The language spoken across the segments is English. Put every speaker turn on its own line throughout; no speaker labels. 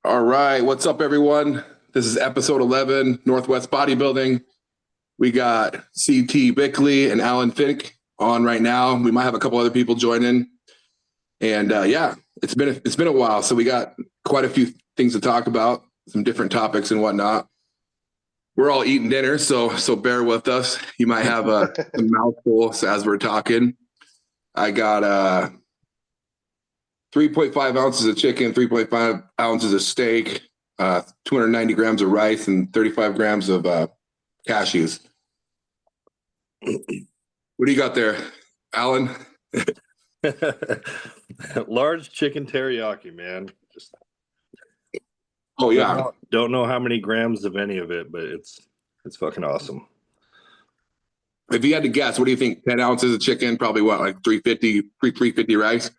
All right, what's up, everyone? This is episode 11, Northwest Bodybuilding. We got CT Bickley and Alan Finck on right now. We might have a couple other people join in, and yeah, it's been a while, so we got quite a few things to talk about, some different topics and whatnot. We're all eating dinner, so bear with us. You might have a mouthful as we're talking. I got 3.5 ounces of chicken, 3.5 ounces of steak, 290 grams of rice, and 35 grams of cashews. What do you got there, Alan?
Large chicken teriyaki, man.
Oh yeah.
Don't know how many grams of any of it, but it's fucking awesome.
If you had to guess, what do you think? 10 ounces of chicken, probably what, like 350 rice?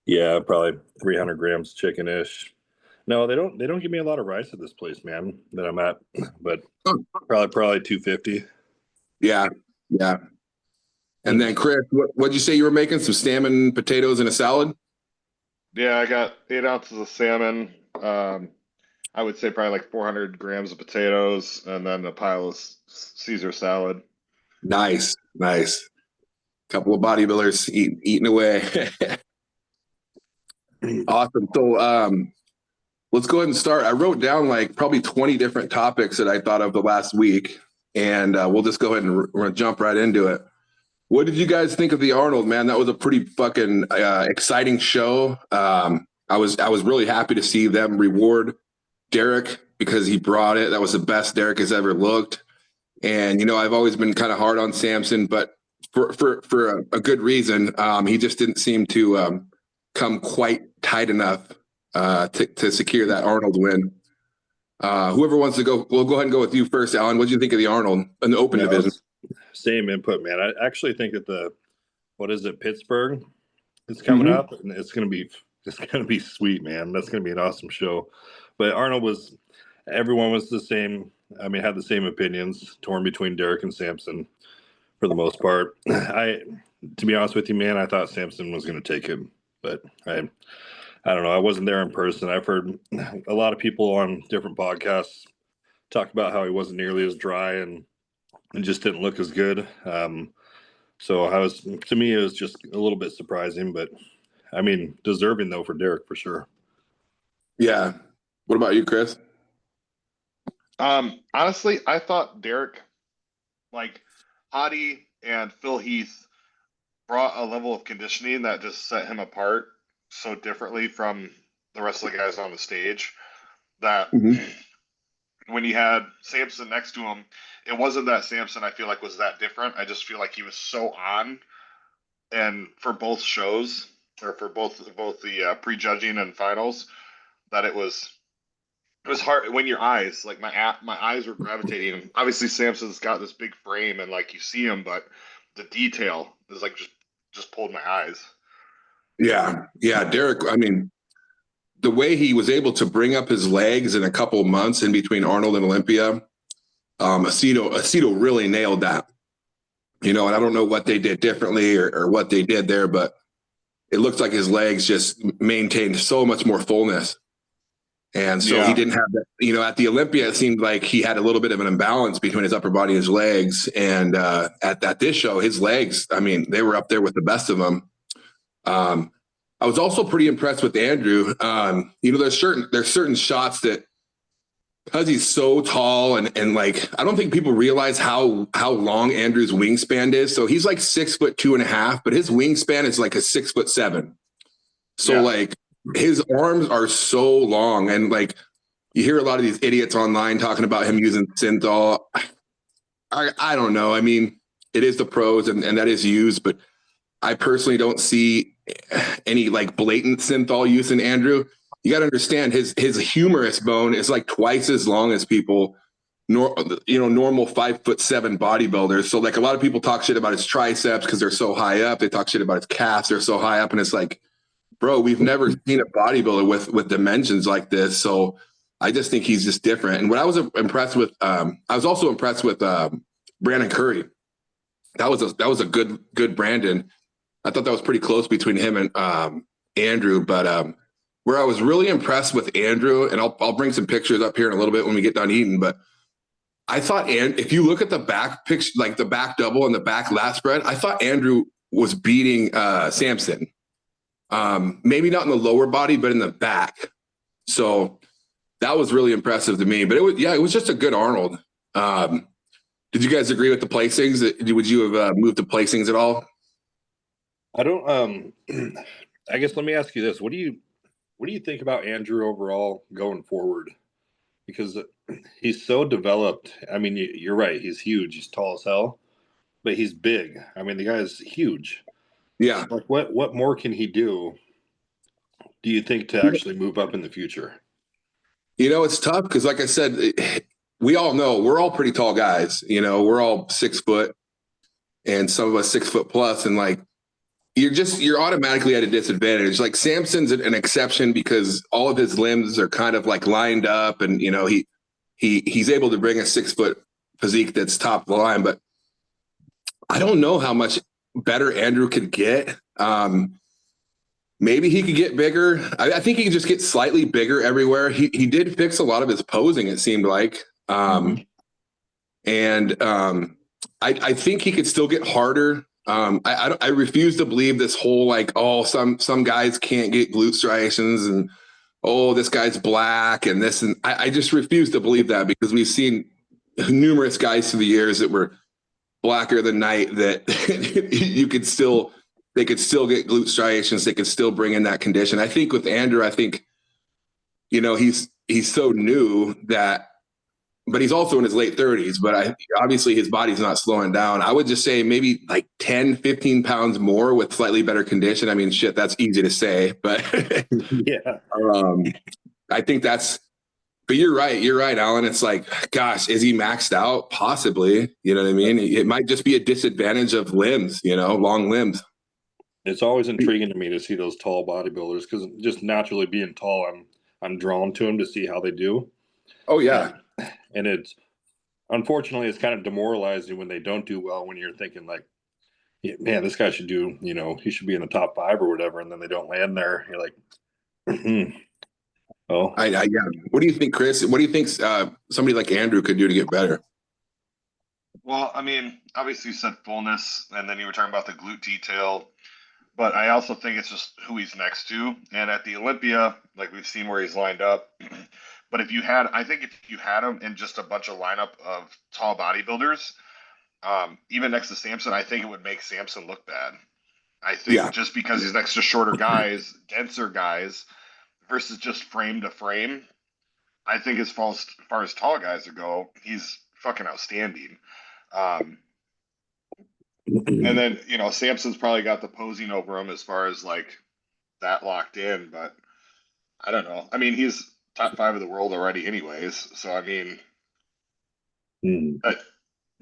Yeah, probably 300 grams chicken-ish. No, they don't give me a lot of rice at this place, man, that I'm at, but probably 250.
Yeah. And then Chris, what'd you say you were making? Some salmon, potatoes, and a salad?
Yeah, I got 8 ounces of salmon. I would say probably like 400 grams of potatoes, and then a pile of Caesar salad.
Nice. Couple of bodybuilders eating away. Awesome. So let's go ahead and start. I wrote down like probably 20 different topics that I thought of the last week, and we'll just go ahead and jump right into it. What did you guys think of the Arnold, man? That was a pretty fucking exciting show. I was really happy to see them reward Derek because he brought it. That was the best Derek has ever looked. And, you know, I've always been kind of hard on Samson, but for a good reason. He just didn't seem to come quite tight enough to secure that Arnold win. Whoever wants to go, we'll go ahead and go with you first, Alan. What did you think of the Arnold in the open division?
Same input, man. I actually think that Pittsburgh is coming up, and it's gonna be sweet, man. That's gonna be an awesome show. But everyone was the same. I mean, had the same opinions, torn between Derek and Samson for the most part. To be honest with you, man, I thought Samson was gonna take him, but I don't know. I wasn't there in person. I've heard a lot of people on different podcasts talk about how he wasn't nearly as dry and just didn't look as good. So to me, it was just a little bit surprising, but I mean, deserving though for Derek for sure.
Yeah. What about you, Chris?
Honestly, I thought Derek, like Hottie and Phil Heath, brought a level of conditioning that just set him apart so differently from the rest of the guys on the stage that when he had Samson next to him, it wasn't that Samson I feel like was that different. I just feel like he was so on, and for both shows or for both the prejudging and finals, that it was hard when your eyes, like my eyes were gravitating. Obviously, Samson's got this big frame and like you see him, but the detail is like just pulled my eyes.
Yeah, Derek. I mean, the way he was able to bring up his legs in a couple of months in between Arnold and Olympia, Aceto really nailed that. You know, and I don't know what they did differently or what they did there, but it looked like his legs just maintained so much more fullness. And so he didn't have that, you know, at the Olympia, it seemed like he had a little bit of an imbalance between his upper body and his legs. And at this show, his legs, I mean, they were up there with the best of them. I was also pretty impressed with Andrew. You know, there's certain shots that, because he's so tall and like, I don't think people realize how long Andrew's wingspan is. So he's like 6'2.5", but his wingspan is like a 6'7". So like his arms are so long, and like you hear a lot of these idiots online talking about him using synthol. I don't know. I mean, it is the pros and that is used, but I personally don't see any like blatant synthol use in Andrew. You got to understand his humerus bone is like twice as long as people, normal 5'7" bodybuilders. So like a lot of people talk shit about his triceps because they're so high up. They talk shit about his calves. They're so high up. And it's like, bro, we've never seen a bodybuilder with dimensions like this. So I just think he's just different. And what I was impressed with, I was also impressed with Brandon Curry. That was a good Brandon. I thought that was pretty close between him and Andrew, but where I was really impressed with Andrew, and I'll bring some pictures up here in a little bit when we get done eating, but I thought, and if you look at the back picture, like the back double and the back lat spread, I thought Andrew was beating Samson. Maybe not in the lower body, but in the back. So that was really impressive to me. But it was just a good Arnold. Did you guys agree with the placings? Would you have moved the placings at all?
I don't. I guess let me ask you this: What do you think about Andrew overall going forward? Because he's so developed. I mean, you're right. He's huge. He's tall as hell, but he's big. I mean, the guy's huge.
Yeah.
So, like, what more can he do? Do you think to actually move up in the future?
It's tough because, like I said, we all know we're all pretty tall guys. We're all 6 foot, and some of us 6 foot plus, and like you're automatically at a disadvantage. Like Samson's an exception because all of his limbs are kind of like lined up, and he's able to bring a 6 foot physique that's top of the line. But I don't know how much better Andrew could get. Maybe he could get bigger. I think he could just get slightly bigger everywhere. He did fix a lot of his posing, it seemed like. I think he could still get harder. I refuse to believe this whole like, some guys can't get glute striations and this guy's black and this, and I just refuse to believe that because we've seen numerous guys through the years that were blacker than night that they could still get glute striations. They could still bring in that condition. I think with Andrew, he's so new that, but he's also in his late 30s, but obviously his body's not slowing down. I would just say maybe like 10, 15 pounds more with slightly better condition. I mean, shit, that's easy to say, but
yeah.
I think but you're right, Alan. It's like, gosh, is he maxed out? Possibly. You know what I mean? It might just be a disadvantage of limbs, long limbs.
It's always intriguing to me to see those tall bodybuilders because just naturally being tall, I'm drawn to them to see how they do.
Oh yeah.
And unfortunately, it's kind of demoralizing when they don't do well, when you're thinking like, man, this guy should do, he should be in the top 5 or whatever. And then they don't land there. You're like, oh,
yeah. What do you think, Chris? What do you think somebody like Andrew could do to get better?
Well, I mean, obviously you said fullness, and then you were talking about the glute detail, but I also think it's just who he's next to. And at the Olympia, like we've seen where he's lined up. But if you had him in just a bunch of lineup of tall bodybuilders, even next to Samson, I think it would make Samson look bad. I think just because he's next to shorter guys, denser guys, versus just frame to frame, I think as far as tall guys go, he's fucking outstanding. And then, Samson's probably got the posing over him as far as like that locked in, but I don't know. I mean, he's top 5 of the world already anyways. So, I mean,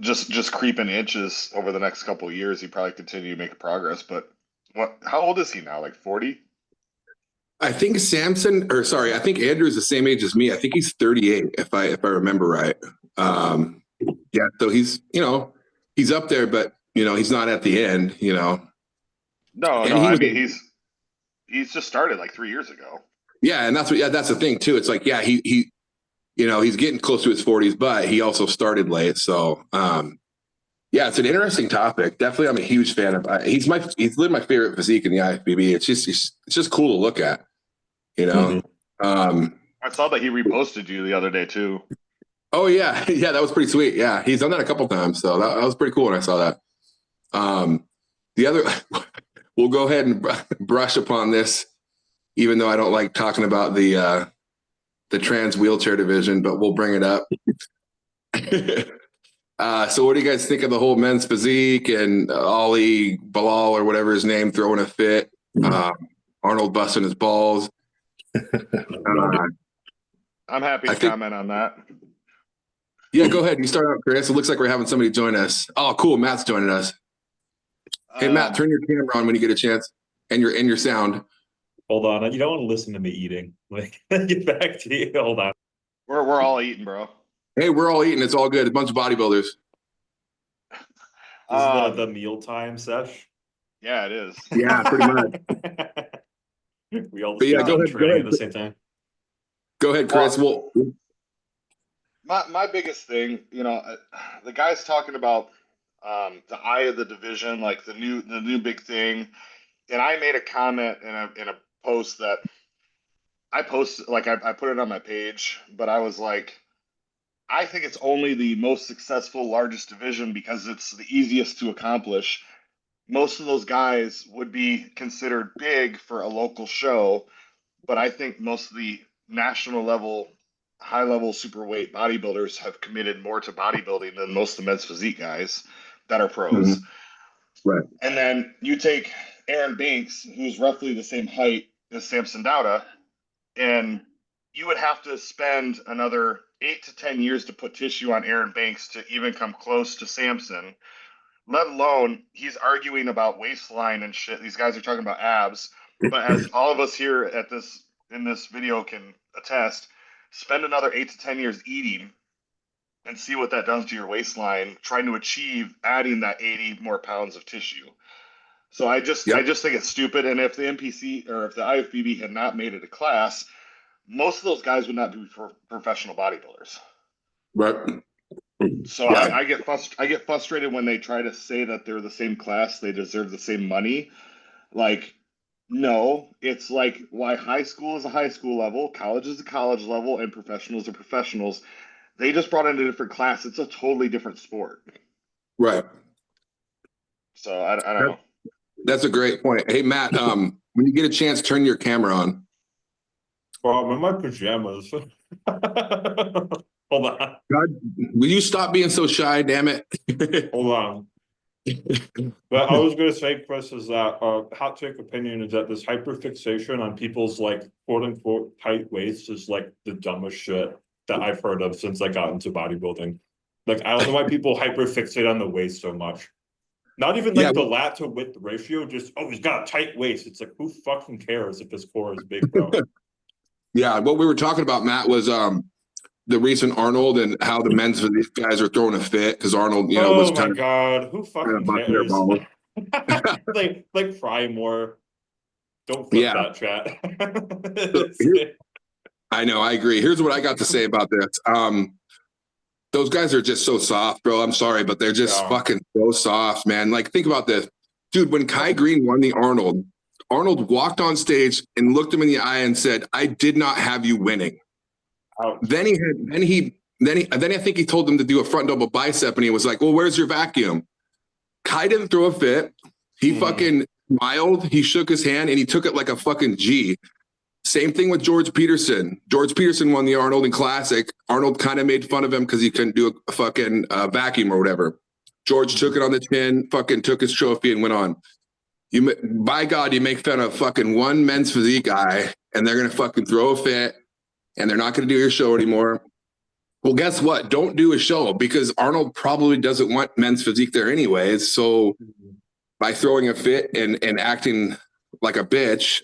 just creeping inches over the next couple of years, he probably continue to make progress. But how old is he now? Like 40?
I think I think Andrew's the same age as me. I think he's 38, if I remember right. Yeah, so he's up there, but he's not at the end.
No, I mean he's just started like 3 years ago.
Yeah, and that's the thing too. It's like, yeah, he's getting close to his 40s, but he also started late. So yeah, it's an interesting topic. Definitely, I'm a huge fan of. He's literally my favorite physique in the IFBB. It's just cool to look at.
I saw that he reposted you the other day too.
Oh yeah, yeah, that was pretty sweet. Yeah, he's done that a couple times, so that was pretty cool when I saw that. The other, we'll go ahead and brush upon this, even though I don't like talking about the trans wheelchair division, but we'll bring it up. So what do you guys think of the whole men's physique and Ali Bilal or whatever his name throwing a fit? Arnold busting his balls.
I'm happy to comment on that.
Yeah, go ahead. You start out, Chris. It looks like we're having somebody join us. Oh, cool. Matt's joining us. Hey, Matt, turn your camera on when you get a chance and your sound.
Hold on. You don't want to listen to me eating. Like, get back to you. Hold on.
We're all eating, bro.
Hey, we're all eating. It's all good. A bunch of bodybuilders.
This is the mealtime sesh.
Yeah, it is.
Yeah, pretty much.
We all
But yeah,
just
go
done
ahead,
training at the same time.
Go ahead, Chris. Well,
My biggest thing, the guy's talking about the eye of the division, like the new big thing, and I made a comment in a post that I posted, like I put it on my page, but I was like, I think it's only the most successful, largest division because it's the easiest to accomplish. Most of those guys would be considered big for a local show, but I think most of the national level, high level superweight bodybuilders have committed more to bodybuilding than most of the men's physique guys that are pros.
right.
And then you take Aaron Banks, who's roughly the same height as Samson Dauda, and you would have to spend another 8 to 10 years to put tissue on Aaron Banks to even come close to Samson, let alone he's arguing about waistline and shit. These guys are talking about abs. But as all of us here in this video can attest, spend another 8 to 10 years eating and see what that does to your waistline, trying to achieve adding that 80 more pounds of tissue. So I just think it's stupid. And if the NPC or if the IFBB had not made it a class, most of those guys would not be professional bodybuilders.
Right.
So
Yeah.
I get frustrated when they try to say that they're the same class, they deserve the same money. Like, no, it's like why high school is a high school level, college is a college level, and professionals are professionals. They just brought in a different class. It's a totally different sport.
Right.
So I don't know.
That's a great point. Hey, Matt, when you get a chance, turn your camera on.
Well, I'm in my pajamas. Hold on.
God, will you stop being so shy? Damn it.
Hold on. But I was going to say, Chris, is that hot take opinion is that this hyperfixation on people's like quote unquote tight waists is like the dumbest shit that I've heard of since I got into bodybuilding. Like, I don't know why people hyperfixate on the waist so much. Not even like the lat to width ratio, just, oh, he's got a tight waist. It's like, who fucking cares if his core is big, bro?
Yeah, what we were talking about, Matt, was the recent Arnold and how the men's these guys are throwing a fit because Arnold, was
oh my god, who fucking cares? like cry more. Don't flip that chat.
I know, I agree. Here's what I got to say about this. Those guys are just so soft, bro. I'm sorry, but they're just fucking so soft, man. Like, think about this. Dude, when Kai Green won the Arnold walked on stage and looked him in the eye and said, "I did not have you winning." Ouch. Then I think he told them to do a front double bicep, and he was like, "Well, where's your vacuum?" Kai didn't throw a fit. He fucking smiled. He shook his hand, and he took it like a fucking G. Same thing with George Peterson. George Peterson won the Arnold in Classic. Arnold kind of made fun of him because he couldn't do a fucking vacuum or whatever. George took it on the chin, fucking took his trophy and went on. By God, you make fun of fucking one men's physique guy, and they're gonna fucking throw a fit, and they're not gonna do your show anymore. Well, guess what? Don't do a show because Arnold probably doesn't want men's physique there anyways. So by throwing a fit and acting like a bitch,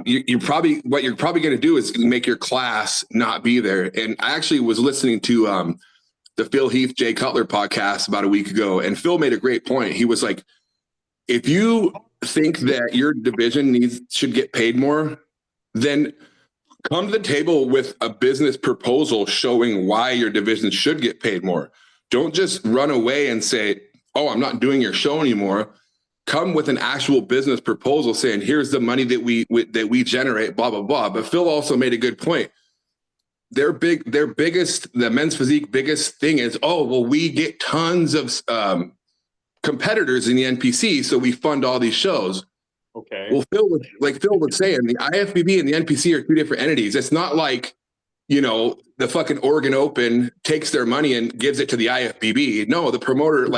you're probably going to do is make your class not be there. And I actually was listening to the Phil Heath, Jay Cutler podcast about a week ago, and Phil made a great point. He was like, if you think that your division should get paid more, then come to the table with a business proposal showing why your division should get paid more. Don't just run away and say, "Oh, I'm not doing your show anymore." Come with an actual business proposal saying, "Here's the money that we generate, blah, blah, blah." But Phil also made a good point. The men's physique biggest thing is, "Oh, well, we get tons of competitors in the NPC, so we fund all these shows."
Okay.
Well, Phil was saying, the IFBB and the NPC are two different entities. It's not like, the fucking Oregon Open takes their money and gives it to the IFBB. No, the promoter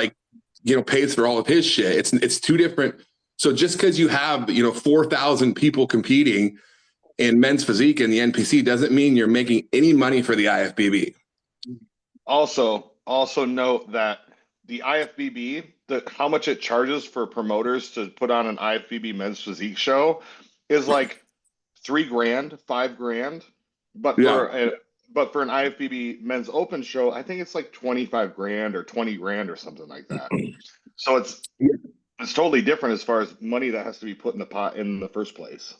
pays for all of his shit. It's two different. So just because you have 4,000 people competing in men's physique in the NPC doesn't mean you're making any money for the IFBB.
Also note that the IFBB, how much it charges for promoters to put on an IFBB men's physique show is like $3,000, $5,000. But for an IFBB men's open show, I think it's like $25,000 or $20,000 or something like that. So It's totally different as far as money that has to be put in the pot in the first place.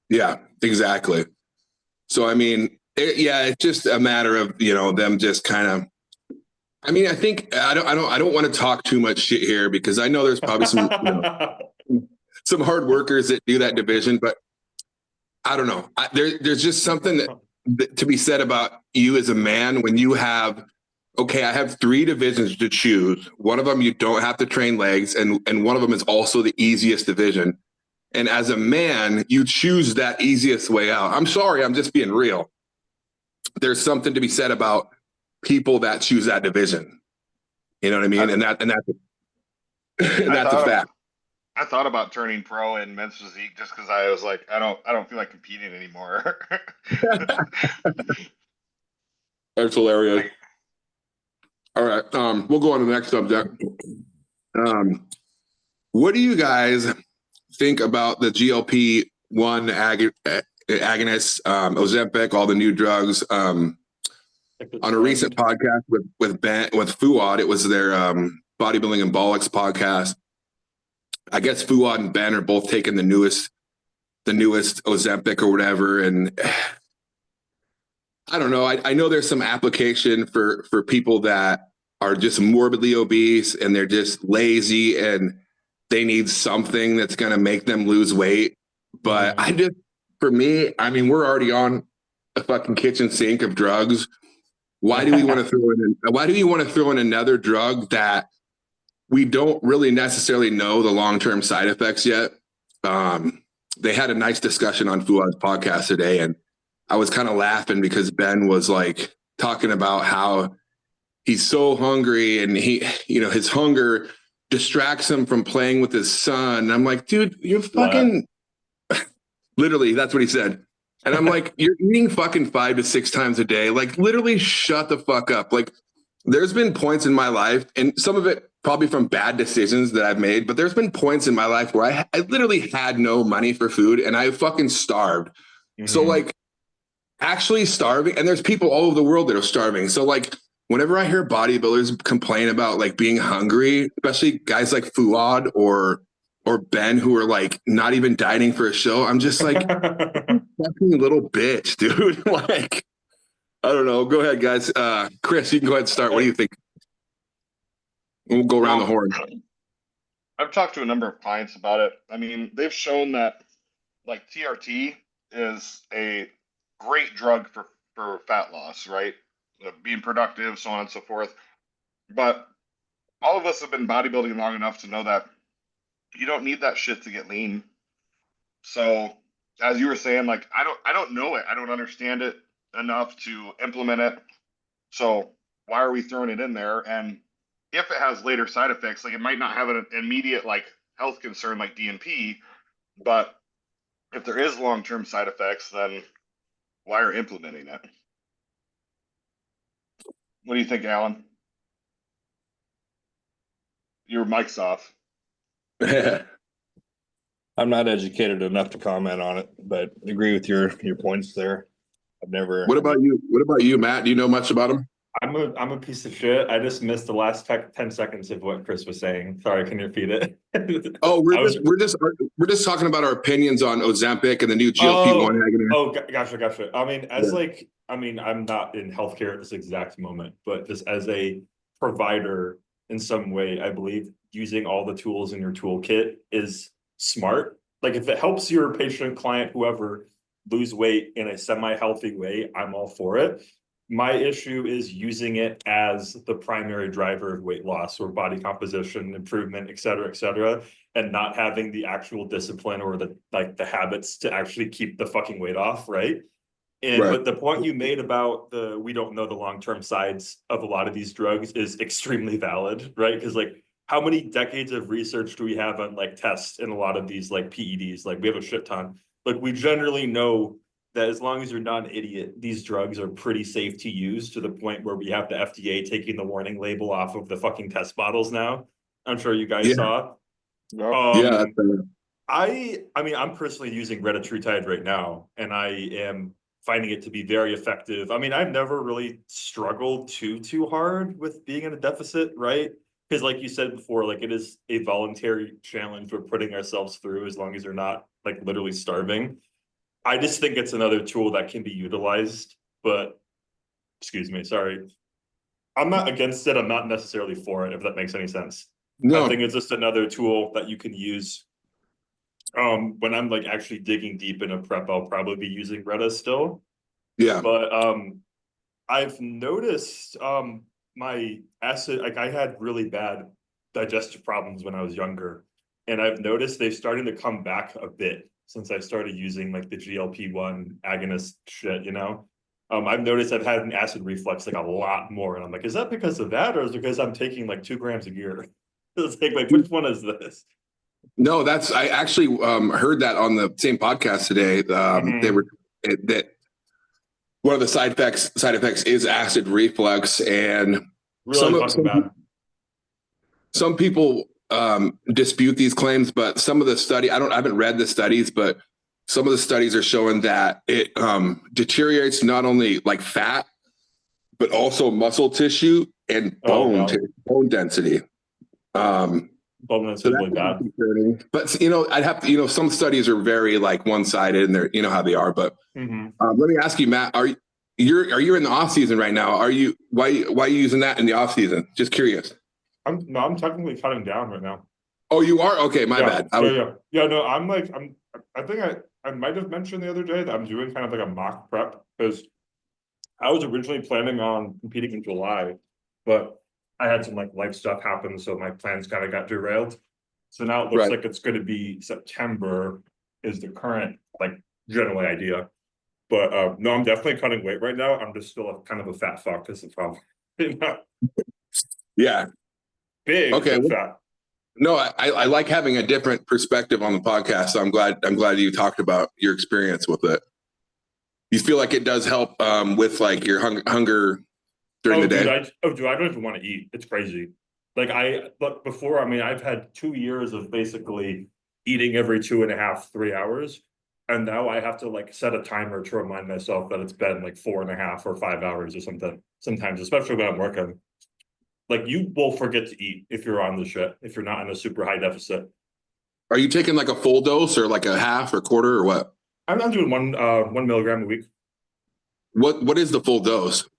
Yeah, exactly. So I mean, it's just a matter of them just kind of. I mean, I think I don't want to talk too much shit here because I know there's probably some some hard workers that do that division, but I don't know. There's just something to be said about you as a man when you have. Okay, I have 3 divisions to choose. One of them you don't have to train legs, and one of them is also the easiest division. And as a man, you choose that easiest way out. I'm sorry, I'm just being real. There's something to be said about people that choose that division. You know what I mean? And that's a fact.
I thought about turning pro in men's physique just because I was like, I don't feel like competing anymore.
That's hilarious. All right, we'll go on to the next subject. What do you guys think about the GLP-1 agonists, Ozempic, all the new drugs? On a recent podcast with Fuad, it was their Bodybuilding and Bollocks podcast. I guess Fuad and Ben are both taking the newest Ozempic or whatever, and I don't know. I know there's some application for people that are just morbidly obese and they're just lazy and they need something that's going to make them lose weight. But for me, I mean, we're already on a fucking kitchen sink of drugs. Why do we want to throw in another drug that we don't really necessarily know the long-term side effects yet? They had a nice discussion on Fuad's podcast today, and I was kind of laughing because Ben was like talking about how he's so hungry and his hunger distracts him from playing with his son. And I'm like, dude, you're fucking literally, that's what he said. And I'm like, you're eating fucking 5 to 6 times a day. Like, literally shut the fuck up. Like, there's been points in my life, and some of it probably from bad decisions that I've made, but there's been points in my life where I literally had no money for food and I fucking starved. So like actually starving, and there's people all over the world that are starving. So like whenever I hear bodybuilders complain about like being hungry, especially guys like Fuad or Ben who are like not even dieting for a show, I'm just like, fucking little bitch, dude. Like, I don't know. Go ahead, guys. Chris, you can go ahead and start. What do you think? We'll go around the horn.
I've talked to a number of clients about it. I mean, they've shown that like TRT is a great drug for fat loss, right? Being productive, so on and so forth. But all of us have been bodybuilding long enough to know that you don't need that shit to get lean. So as you were saying, like I don't know it. I don't understand it enough to implement it. So why are we throwing it in there? And if it has later side effects, like it might not have an immediate like health concern like DNP, but if there is long-term side effects, then why are implementing it? What do you think, Alan? Your mic's off.
I'm not educated enough to comment on it, but agree with your points there. I've never.
What about you? What about you, Matt? Do you know much about him?
I'm a piece of shit. I just missed the last 10 seconds of what Chris was saying. Sorry, can you repeat it?
Oh, we're just talking about our opinions on Ozempic and the new GLP-1 agonist.
Oh, gotcha. I mean, I'm not in healthcare at this exact moment, but just as a provider in some way, I believe using all the tools in your toolkit is smart. Like if it helps your patient, client, whoever lose weight in a semi-healthy way, I'm all for it. My issue is using it as the primary driver of weight loss or body composition improvement, et cetera, and not having the actual discipline or the habits to actually keep the fucking weight off, right? And
Right.
But the point you made about we don't know the long-term sides of a lot of these drugs is extremely valid, right? Because like how many decades of research do we have on like tests in a lot of these like PEDs? Like we have a shit ton. Like we generally know that as long as you're not an idiot, these drugs are pretty safe to use to the point where we have the FDA taking the warning label off of the fucking test bottles now. I'm sure you guys saw.
Yeah.
I mean, I'm personally using retatrutide right now, and I am finding it to be very effective. I mean, I've never really struggled too hard with being in a deficit, right? because like you said before, like it is a voluntary challenge we're putting ourselves through as long as you're not like literally starving. I just think it's another tool that can be utilized, but excuse me, sorry. I'm not against it. I'm not necessarily for it, if that makes any sense. I think
No,
it's just another tool that you can use. When I'm like actually digging deep in a prep, I'll probably be using Retta still.
yeah,
But I've noticed my acid, like I had really bad digestive problems when I was younger. And I've noticed they've started to come back a bit since I started using like the GLP-1 agonist shit, you know? I've noticed I've had an acid reflux like a lot more. And I'm like, is that because of that? Or is it because I'm taking like 2 grams a year? It's like, which one is this?
no. That's I actually heard that on the same podcast today. They were that one of the side effects is acid reflux, and
Really fucking bad.
some people dispute these claims, but some of the study I haven't read the studies, but some of the studies are showing that it deteriorates not only like fat, but also muscle tissue and bone density.
Bone is
So
really
that's
bad.
concerning. But I'd have to, some studies are very like one-sided, and they're how they are. But let me ask you, Matt, are you in the off season right now? Why are you using that in the off season? Just curious.
I'm technically cutting down right now.
Oh, you are? Okay, my bad.
Yeah. No, I think I might have mentioned the other day that I'm doing kind of like a mock prep because I was originally planning on competing in July, but I had some like life stuff happen, so my plans kind of got derailed. So now it looks
Right.
like it's going to be September is the current like general idea. But no, I'm definitely cutting weight right now. I'm just still kind of a fat fuck is the problem.
Yeah.
Big,
Okay.
but fat.
No, I like having a different perspective on the podcast. So I'm glad you talked about your experience with it. You feel like it does help with like your hunger during the day?
Dude, I don't even want to eat. It's crazy. But before, I mean, I've had 2 years of basically eating every 2.5, 3 hours. And now I have to like set a timer to remind myself that it's been like 4.5 or 5 hours or something. Sometimes, especially when I'm working. Like you will forget to eat if you're on the shit, if you're not in a super high deficit.
Are you taking like a full dose or like a half or quarter or what?
I'm not doing 1 milligram a week.
What is the full dose?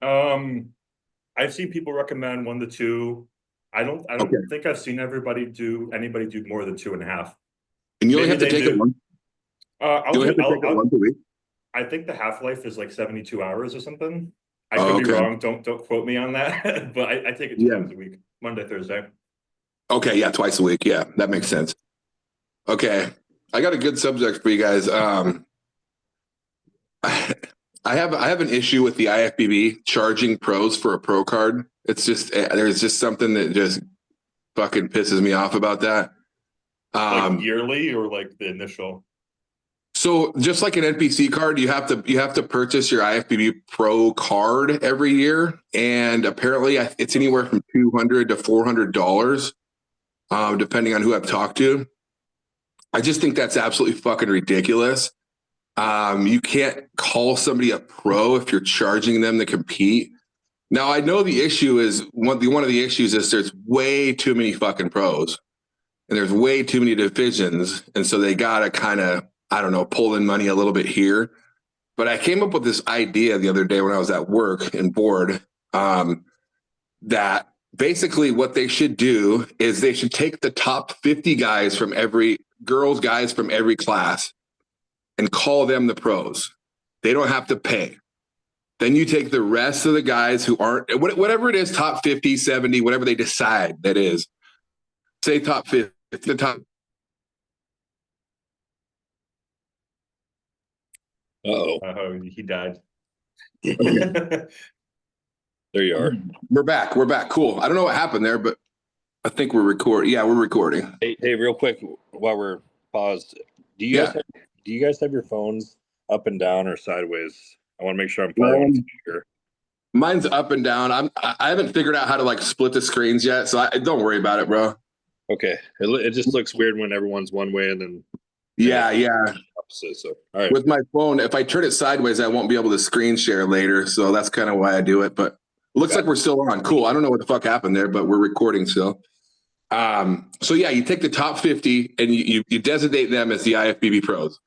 I've seen people recommend 1 to 2. I don't think I've seen anybody do more than 2.5.
And you only have to take it once. You only have to take it once a week.
I think the half-life is like 72 hours or something. I could be wrong. Don't quote me on that. But I take it 2 times a week, Monday, Thursday.
Okay, yeah, twice a week. Yeah, that makes sense. Okay, I got a good subject for you guys. I have an issue with the IFBB charging pros for a pro card. It's just there's just something that just fucking pisses me off about that.
Like yearly or like the initial?
So just like an NPC card, you have to purchase your IFBB Pro card every year, and apparently it's anywhere from $200 to $400, depending on who I've talked to. I just think that's absolutely fucking ridiculous. You can't call somebody a pro if you're charging them to compete. Now I know the issue is one of the issues is there's way too many fucking pros, and there's way too many divisions, and so they gotta kind of, I don't know, pull in money a little bit here. But I came up with this idea the other day when I was at work and bored, that basically what they should do is they should take the top 50 guys from guys from every class and call them the pros. They don't have to pay. Then you take the rest of the guys who aren't, whatever it is, top 50, 70, whatever they decide that is, say top 50, the top.
Oh, he died.
There you are.
We're back. Cool. I don't know what happened there, but I think we're recording. Yeah, we're recording.
Hey, real quick while we're paused, do you guys have your phones up and down or sideways? I want to make sure I'm following here.
Mine's up and down. I haven't figured out how to like split the screens yet, so don't worry about it, bro.
Okay, it just looks weird when everyone's one way and then
yeah.
Opposite. So all right.
With my phone, if I turn it sideways, I won't be able to screen share later. So that's kind of why I do it. But Looks like we're still on. Cool. I don't know what the fuck happened there, but we're recording still. So yeah, you take the top 50 and you designate them as the IFBB pros.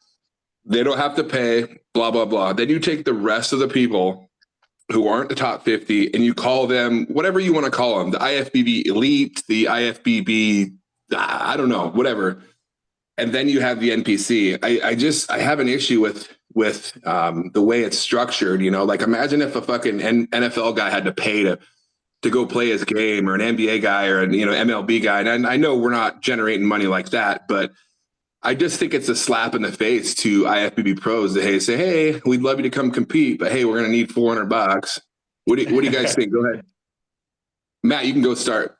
They don't have to pay, blah, blah, blah. Then you take the rest of the people who aren't the top 50 and you call them whatever you want to call them, the IFBB elite, the IFBB, I don't know, whatever. And then you have the NPC. I have an issue with the way it's structured. Like imagine if a fucking NFL guy had to pay to go play his game, or an NBA guy, or an MLB guy. And I know we're not generating money like that, but I just think it's a slap in the face to IFBB pros to say, hey, we'd love you to come compete, but hey, we're going to need $400. What do you guys think? Go ahead, Matt. You can go start.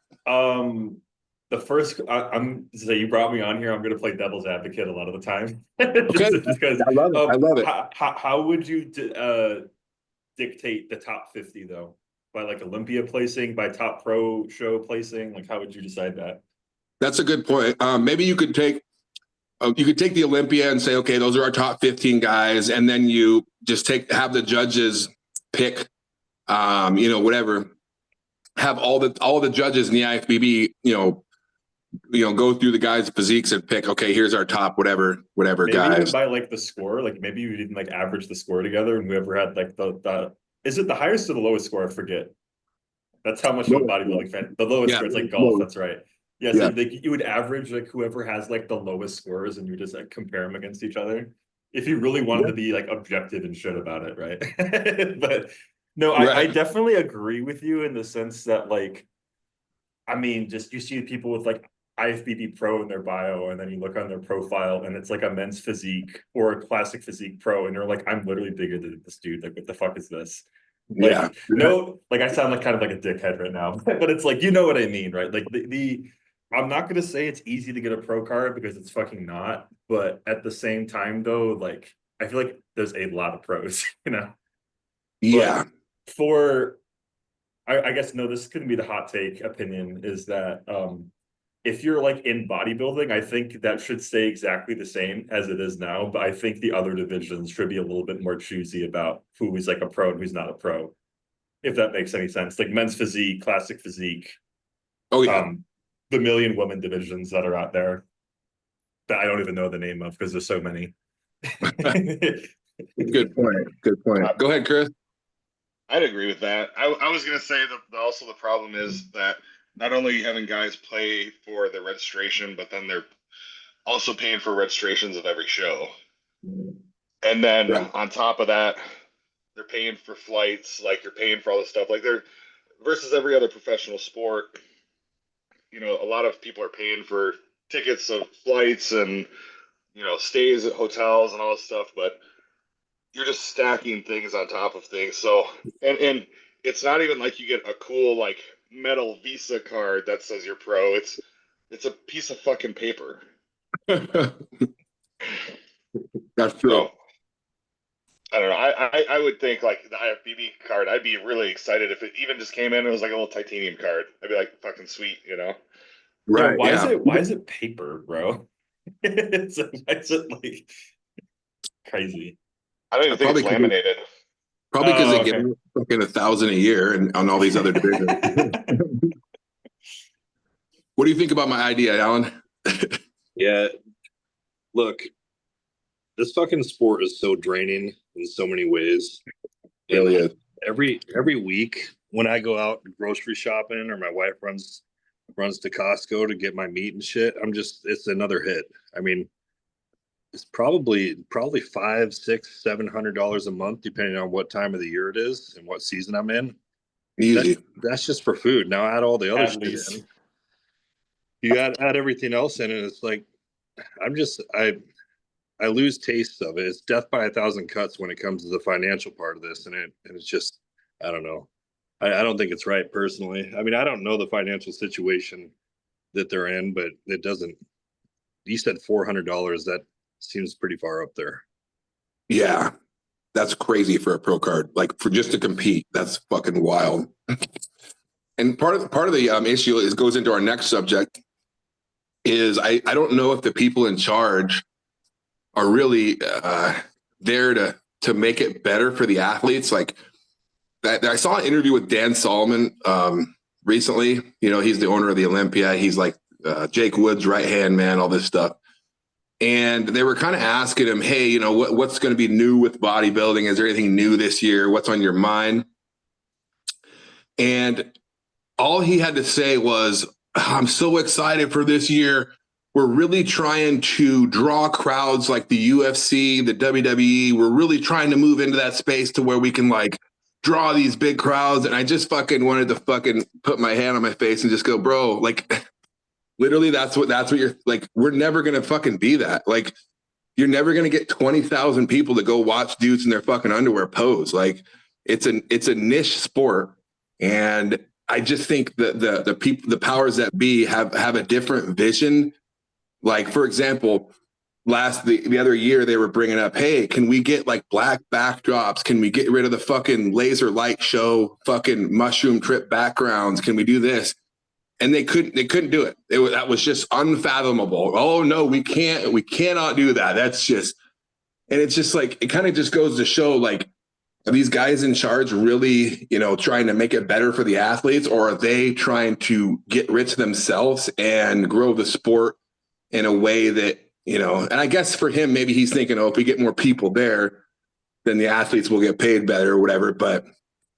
The first, so you brought me on here. I'm going to play devil's advocate a lot of the time.
Okay.
Because
I love it. I love it.
How would you dictate the top 50 though? By like Olympia placing, by top pro show placing? Like, how would you decide that?
That's a good point. Maybe you could take the Olympia and say, okay, those are our top 15 guys, and then you just have the judges pick, whatever. Have all the judges in the IFBB, go through the guys' physiques and pick, okay, here's our top whatever
Maybe
guys.
even by like the score, like maybe you even like average the score together, and whoever had like the is it the highest or the lowest score? I forget. That's how much of a bodybuilding fan. The lowest score is like golf. That's right. Yeah, so you would average like whoever has like the lowest scores, and you just like compare them against each other. If you really wanted to be like objective and shit about it, right? But no, I definitely agree with you in the sense that like, I mean, just you see people with like IFBB pro in their bio, and then you look on their profile and it's like a men's physique or a classic physique pro, and you're like, I'm literally bigger than this dude. Like, what the fuck is this? Like, no, like I sound like kind of like a dickhead right now, but it's like, you know what I mean, right? Like I'm not going to say it's easy to get a pro card because it's fucking not, but at the same time though, like I feel like there's a lot of pros,
Yeah.
But I guess, no, this couldn't be the hot take opinion, is that if you're like in bodybuilding, I think that should stay exactly the same as it is now. But I think the other divisions should be a little bit more choosy about who is like a pro and who's not a pro, if that makes any sense. Like men's physique, classic physique.
Oh yeah.
The million women divisions that are out there that I don't even know the name of because there's so many.
Good point. Go ahead, Chris.
I'd agree with that. I was going to say that also the problem is that not only are you having guys play for the registration, but then they're also paying for registrations of every show. And then on top of that, they're paying for flights, like you're paying for all this stuff. Like they're versus every other professional sport, a lot of people are paying for tickets of flights and, stays at hotels and all this stuff, but you're just stacking things on top of things. So, and it's not even like you get a cool, like, metal Visa card that says you're pro. It's a piece of fucking paper.
That's true.
So, I don't know. I would think like the IFBB card, I'd be really excited if it even just came in and it was like a little titanium card. I'd be like, fucking sweet,
Right.
Why is it paper, bro? It's like crazy.
I don't even think it's laminated.
Probably because they give fucking $1,000 a year and on all these other divisions. What do you think about my idea, Alan?
Yeah. Look, this fucking sport is so draining in so many ways.
It really is.
Every week when I go out grocery shopping, or my wife runs to Costco to get my meat and shit, it's another hit. I mean, it's probably $500, $600, $700 a month, depending on what time of the year it is and what season I'm in.
Easy.
That's just for food. Now add all the other shit in. You add everything else in, and it's like I lose taste of it. It's death by 1,000 cuts when it comes to the financial part of this, and it's just, I don't know. I don't think it's right personally. I mean, I don't know the financial situation that they're in, but it doesn't. You said $400. That seems pretty far up there.
Yeah, that's crazy for a pro card. Like for just to compete, that's fucking wild. And part of the issue goes into our next subject. Is I don't know if the people in charge are really there to make it better for the athletes. Like I saw an interview with Dan Solomon recently. You know, he's the owner of the Olympia. He's like Jake Wood's right hand man, all this stuff. And they were kind of asking him, hey, you know, what's going to be new with bodybuilding? Is there anything new this year? What's on your mind? And all he had to say was, I'm so excited for this year. We're really trying to draw crowds like the UFC, the WWE. We're really trying to move into that space to where we can like draw these big crowds. And I just fucking wanted to fucking put my hand on my face and just go, bro, like literally that's what you're like. We're never going to fucking be that. Like you're never going to get 20,000 people to go watch dudes in their fucking underwear pose. Like it's a niche sport. And I just think that the people, the powers that be have a different vision. Like, for example, the other year they were bringing up, hey, can we get like black backdrops? Can we get rid of the fucking laser light show, fucking mushroom trip backgrounds? Can we do this? And they couldn't do it. That was just unfathomable. Oh no, we cannot do that. That's just, and it's just like, it kind of just goes to show like, are these guys in charge really, you know, trying to make it better for the athletes, or are they trying to get rich themselves and grow the sport in a way that, you know, and I guess for him, maybe he's thinking, oh, if we get more people there, then the athletes will get paid better or whatever. But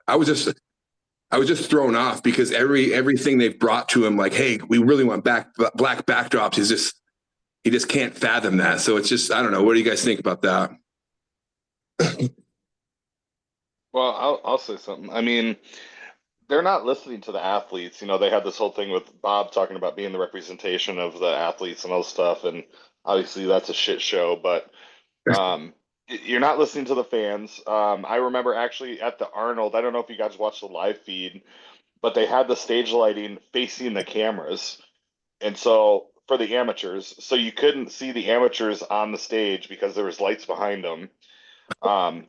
I was just thrown off because everything they've brought to him, like, hey, we really want black backdrops. He just can't fathom that. So it's just, I don't know. What do you guys think about that?
Well, I'll say something. I mean, they're not listening to the athletes. You know, they had this whole thing with Bob talking about being the representation of the athletes and all this stuff, and obviously that's a shit show. But you're not listening to the fans. I remember actually at the Arnold. I don't know if you guys watched the live feed, but they had the stage lighting facing the cameras, and so for the amateurs, so you couldn't see the amateurs on the stage because there was lights behind them.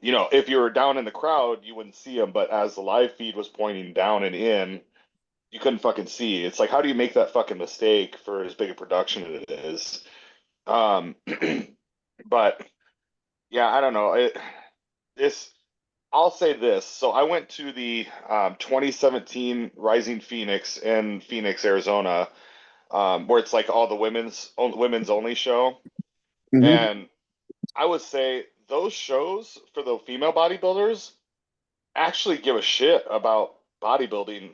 You know, if you were down in the crowd, you wouldn't see them, but as the live feed was pointing down and in, you couldn't fucking see. It's like, how do you make that fucking mistake for as big a production as it is? But yeah, I don't know. I'll say this. So I went to the 2017 Rising Phoenix in Phoenix, Arizona, where it's like all the women's only show.
Mm-hmm.
And I would say those shows for the female bodybuilders actually give a shit about bodybuilding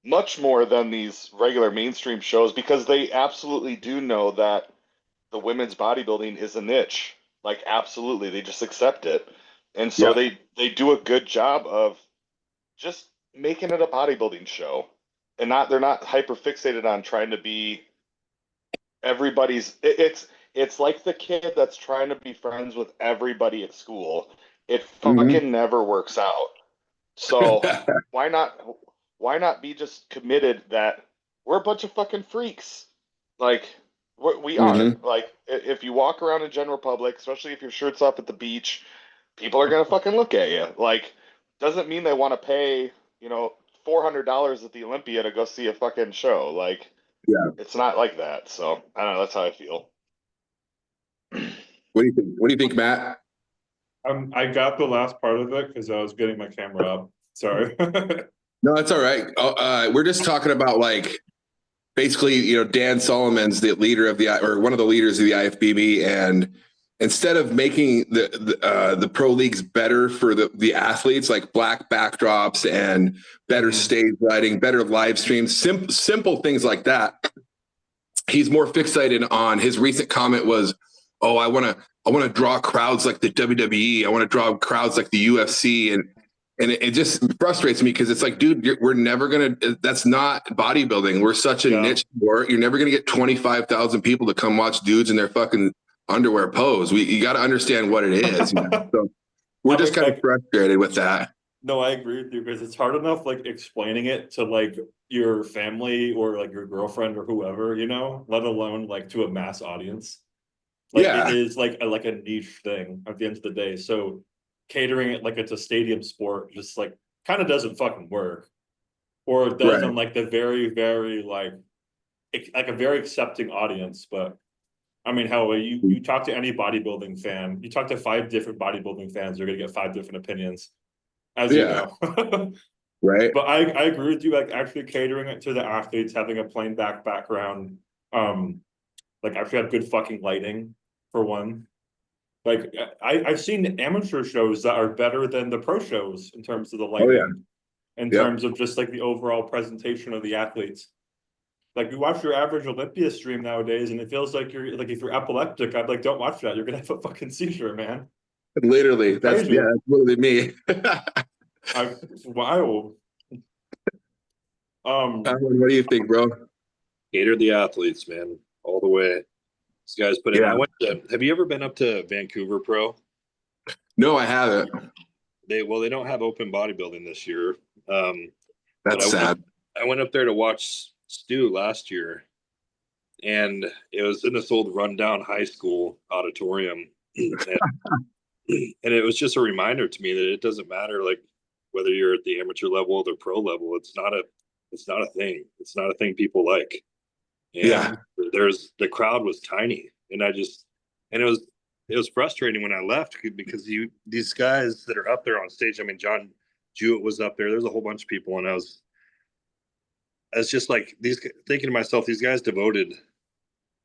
much more than these regular mainstream shows, because they absolutely do know that the women's bodybuilding is a niche. Like, absolutely, they just accept it. And so they do a good job of just making it a bodybuilding show. And they're not hyper fixated on trying to be everybody's. It's like the kid that's trying to be friends with everybody at school. It fucking never works out. So why not be just committed that we're a bunch of fucking freaks? Like we are. Like if you walk around in general public, especially if your shirt's off at the beach, people are gonna fucking look at you. Like, doesn't mean they want to pay, you know, $400 at the Olympia to go see a fucking show. Like, it's not like that. So I don't know. That's how I feel.
What do you think? What do you think, Matt?
I got the last part of it because I was getting my camera up. Sorry.
No, that's all right. We're just talking about like basically, you know, Dan Solomon's the leader of or one of the leaders of the IFBB, and instead of making the pro leagues better for the athletes, like black backdrops and better stage lighting, better live streams, simple things like that, he's more fixated on. His recent comment was, "Oh, I want to draw crowds like the WWE. I want to draw crowds like the UFC," and it just frustrates me because it's like, dude, we're never gonna. That's not bodybuilding. We're such a niche sport. You're never gonna get 25,000 people to come watch dudes in their fucking underwear pose. You got to understand what it is. You know? So we're just kind of frustrated with that.
No, I agree with you, because it's hard enough like explaining it to like your family or like your girlfriend or whoever, you know, let alone like to a mass audience. Like it is like a niche thing at the end of the day. So catering it like it's a stadium sport just like kind of doesn't fucking work. Or it does on like the very, very like a very accepting audience. But I mean, how you talk to any bodybuilding fan, you talk to 5 different bodybuilding fans, you're gonna get 5 different opinions. as you know.
Right.
But I agree with you, like actually catering it to the athletes, having a plain background, like actually have good fucking lighting for one. Like I've seen amateur shows that are better than the pro shows in terms of the lighting, in terms of just like the overall presentation of the athletes. Like you watch your average Olympia stream nowadays, and it feels like you're like if you're epileptic, I'm like, don't watch that. You're gonna have a fucking seizure, man.
Literally, that's literally me.
It's wild.
What do you think, bro?
Cater the athletes, man, all the way. These guys put in. Have you ever been up to Vancouver Pro?
No, I haven't.
They don't have open bodybuilding this year.
That's sad.
I went up there to watch Stu last year, and it was in this old rundown high school auditorium. And it was just a reminder to me that it doesn't matter like whether you're at the amateur level or the pro level. It's not a thing. It's not a thing people like. And the crowd was tiny, and it was frustrating when I left because these guys that are up there on stage. I mean, John Jewett was up there. There's a whole bunch of people, and I was just like thinking to myself, these guys devoted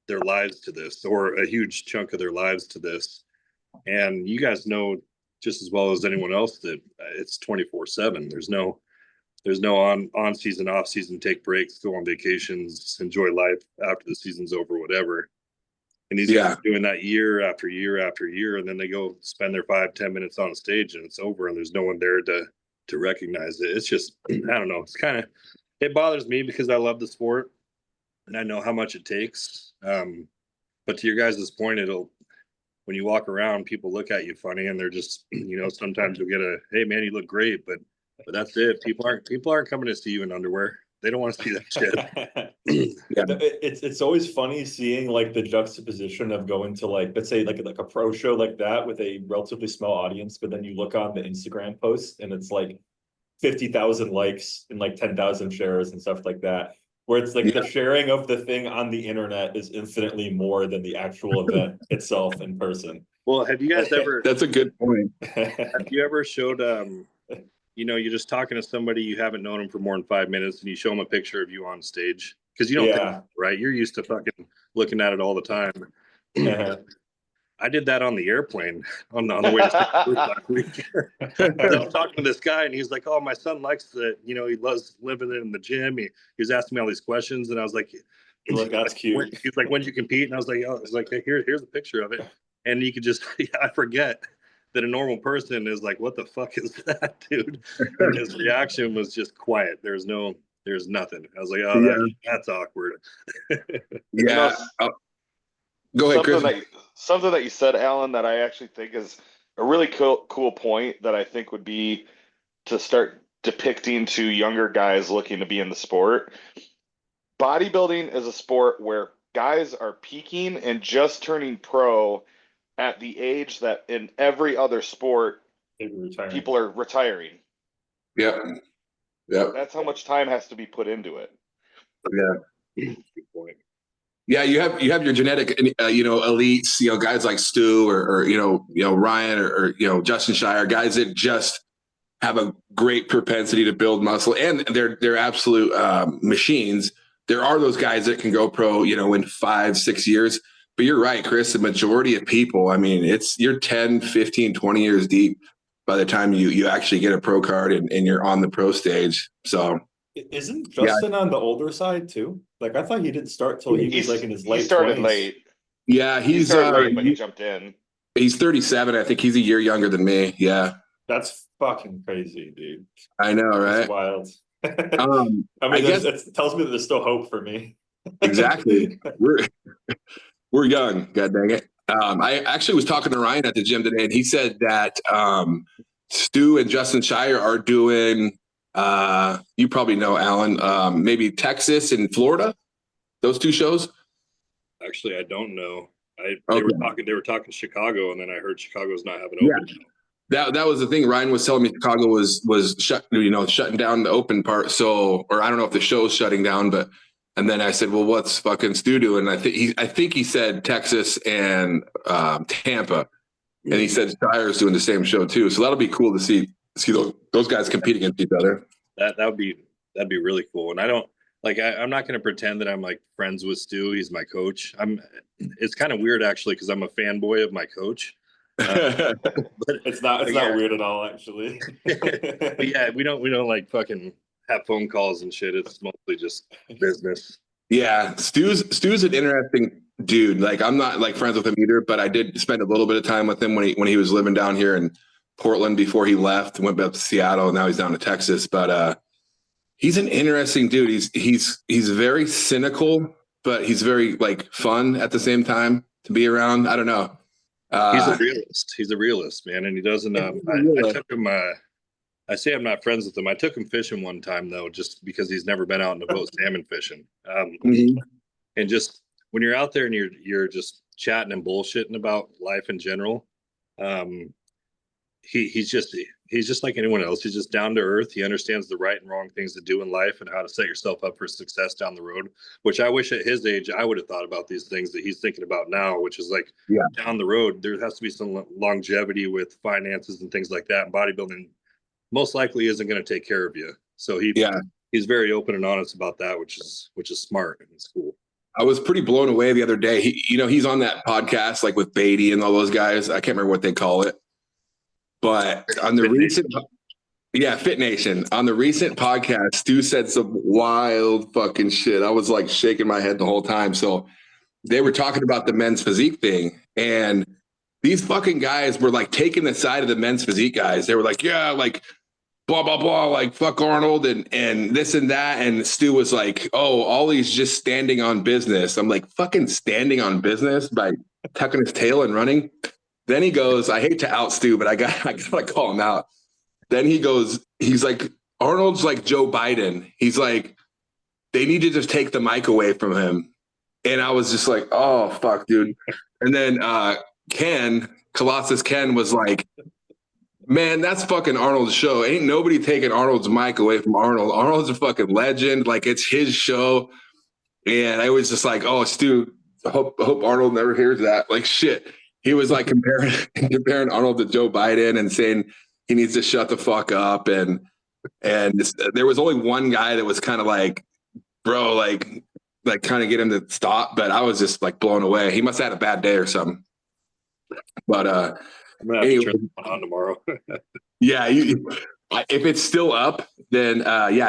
their lives to this, or a huge chunk of their lives to this. And you guys know just as well as anyone else that it's 24/7. There's no on season, off season, take breaks, go on vacations, enjoy life after the season's over, whatever. And these guys are doing that year after year after year, and then they go spend their 5-10 minutes on stage and it's over, and there's no one there to recognize it. It's just, I don't know. It bothers me because I love the sport and I know how much it takes. But to your guys' point, when you walk around, people look at you funny, and they're just, sometimes you'll get a, hey man, you look great, but that's it. People aren't coming to see you in underwear. They don't want to see that shit.
It's always funny seeing like the juxtaposition of going to like, let's say like a pro show like that with a relatively small audience, but then you look on the Instagram post and it's like 50,000 likes and like 10,000 shares and stuff like that, where it's like the sharing of the thing on the internet is infinitely more than the actual event itself in person.
Well, have you guys ever?
That's a good point.
Have you ever showed you're just talking to somebody, you haven't known them for more than 5 minutes, and you show them a picture of you on stage because you don't think, right? You're used to fucking looking at it all the time. I did that on the airplane on the way to last week. I was talking to this guy, and he's like, "Oh, my son likes the, he loves living in the gym." He was asking me all these questions, and I was like,
"That's cute."
He's like, "When did you compete?" And I was like, "Hey, here's a picture of it." And you could just, I forget that a normal person is like, what the fuck is that, dude? And his reaction was just quiet. There's nothing. I was like, oh, that's awkward.
Go ahead, Chris.
Something that you said, Alan, that I actually think is a really cool point that I think would be to start depicting to younger guys looking to be in the sport. Bodybuilding is a sport where guys are peaking and just turning pro at the age that in every other sport people are retiring.
Yep.
That's how much time has to be put into it.
Good point. Yeah, you have your genetic, elites, guys like Stu or Ryan or Justin Scira, guys that just have a great propensity to build muscle, and they're absolute machines. There are those guys that can go pro, in 5-6 years. But you're right, Chris, the majority of people, I mean, you're 10, 15, 20 years deep by the time you actually get a pro card and you're on the pro stage. So
isn't Justin on the older side too? Like I thought he didn't start till he was like in his late 20s. He
started late.
Yeah,
he started late, but he jumped in.
He's 37. I think he's a year younger than me. Yeah.
That's fucking crazy, dude.
I know, right?
That's wild. I guess it tells me that there's still hope for me.
Exactly. We're young, god dang it. I actually was talking to Ryan at the gym today, and he said that Stu and Justin Scira are doing, you probably know, Alan, maybe Texas and Florida, those two shows.
Actually, I don't know. They were talking Chicago, and then I heard Chicago's not having open.
That was the thing. Ryan was telling me Chicago was shutting down the open part. So, or I don't know if the show's shutting down, but. And then I said, well, what's fucking Stu doing? I think he said Texas and Tampa. And he said Scira's doing the same show too. So that'll be cool to see see those guys compete against each other.
That'd be really cool. And I don't like I'm not going to pretend that I'm like friends with Stu. He's my coach. It's kind of weird actually because I'm a fanboy of my coach.
But it's not weird at all actually.
But yeah, we don't like fucking have phone calls and shit. It's mostly just business.
Yeah, Stu's an interesting dude. Like I'm not like friends with him either, but I did spend a little bit of time with him when he was living down here in Portland before he left, went up to Seattle, and now he's down to Texas. But he's an interesting dude. He's very cynical, but he's very like fun at the same time to be around. I don't know.
He's a realist. He's a realist, man, and he doesn't. I took him. I say I'm not friends with him. I took him fishing one time though, just because he's never been out in a boat salmon fishing. And just when you're out there and you're just chatting and bullshitting about life in general, he's just like anyone else. He's just down to earth. He understands the right and wrong things to do in life and how to set yourself up for success down the road, which I wish at his age I would have thought about these things that he's thinking about now, which is like down the road there has to be some longevity with finances and things like that. And bodybuilding most likely isn't going to take care of you. So he's very open and honest about that, which is smart and it's cool.
I was pretty blown away the other day. He's on that podcast like with Beatty and all those guys. I can't remember what they call it. But on the Fit Nation, on the recent podcast, Stu said some wild fucking shit. I was like shaking my head the whole time. So they were talking about the men's physique thing. And these fucking guys were like taking the side of the men's physique guys. They were like, yeah, like blah, blah, blah, like fuck Arnold and this and that. And Stu was like, oh, Ollie's just standing on business. I'm like, fucking standing on business by tucking his tail and running. Then he goes, I hate to out Stu, but I gotta call him out. Then he goes, he's like, Arnold's like Joe Biden. He's like, they need to just take the mic away from him. And I was just like, oh, fuck, dude. And then Colossus Ken was like, man, that's fucking Arnold's show. Ain't nobody taking Arnold's mic away from Arnold. Arnold's a fucking legend. Like, it's his show. And I was just like, oh, Stu, I hope Arnold never hears that. Like, shit. He was like comparing Arnold to Joe Biden and saying he needs to shut the fuck up. And there was only one guy that was kind of like, bro, like kind of get him to stop. But I was just like blown away. He must have had a bad day or something. But
I'm gonna have to turn it on tomorrow.
Yeah, if it's still up, then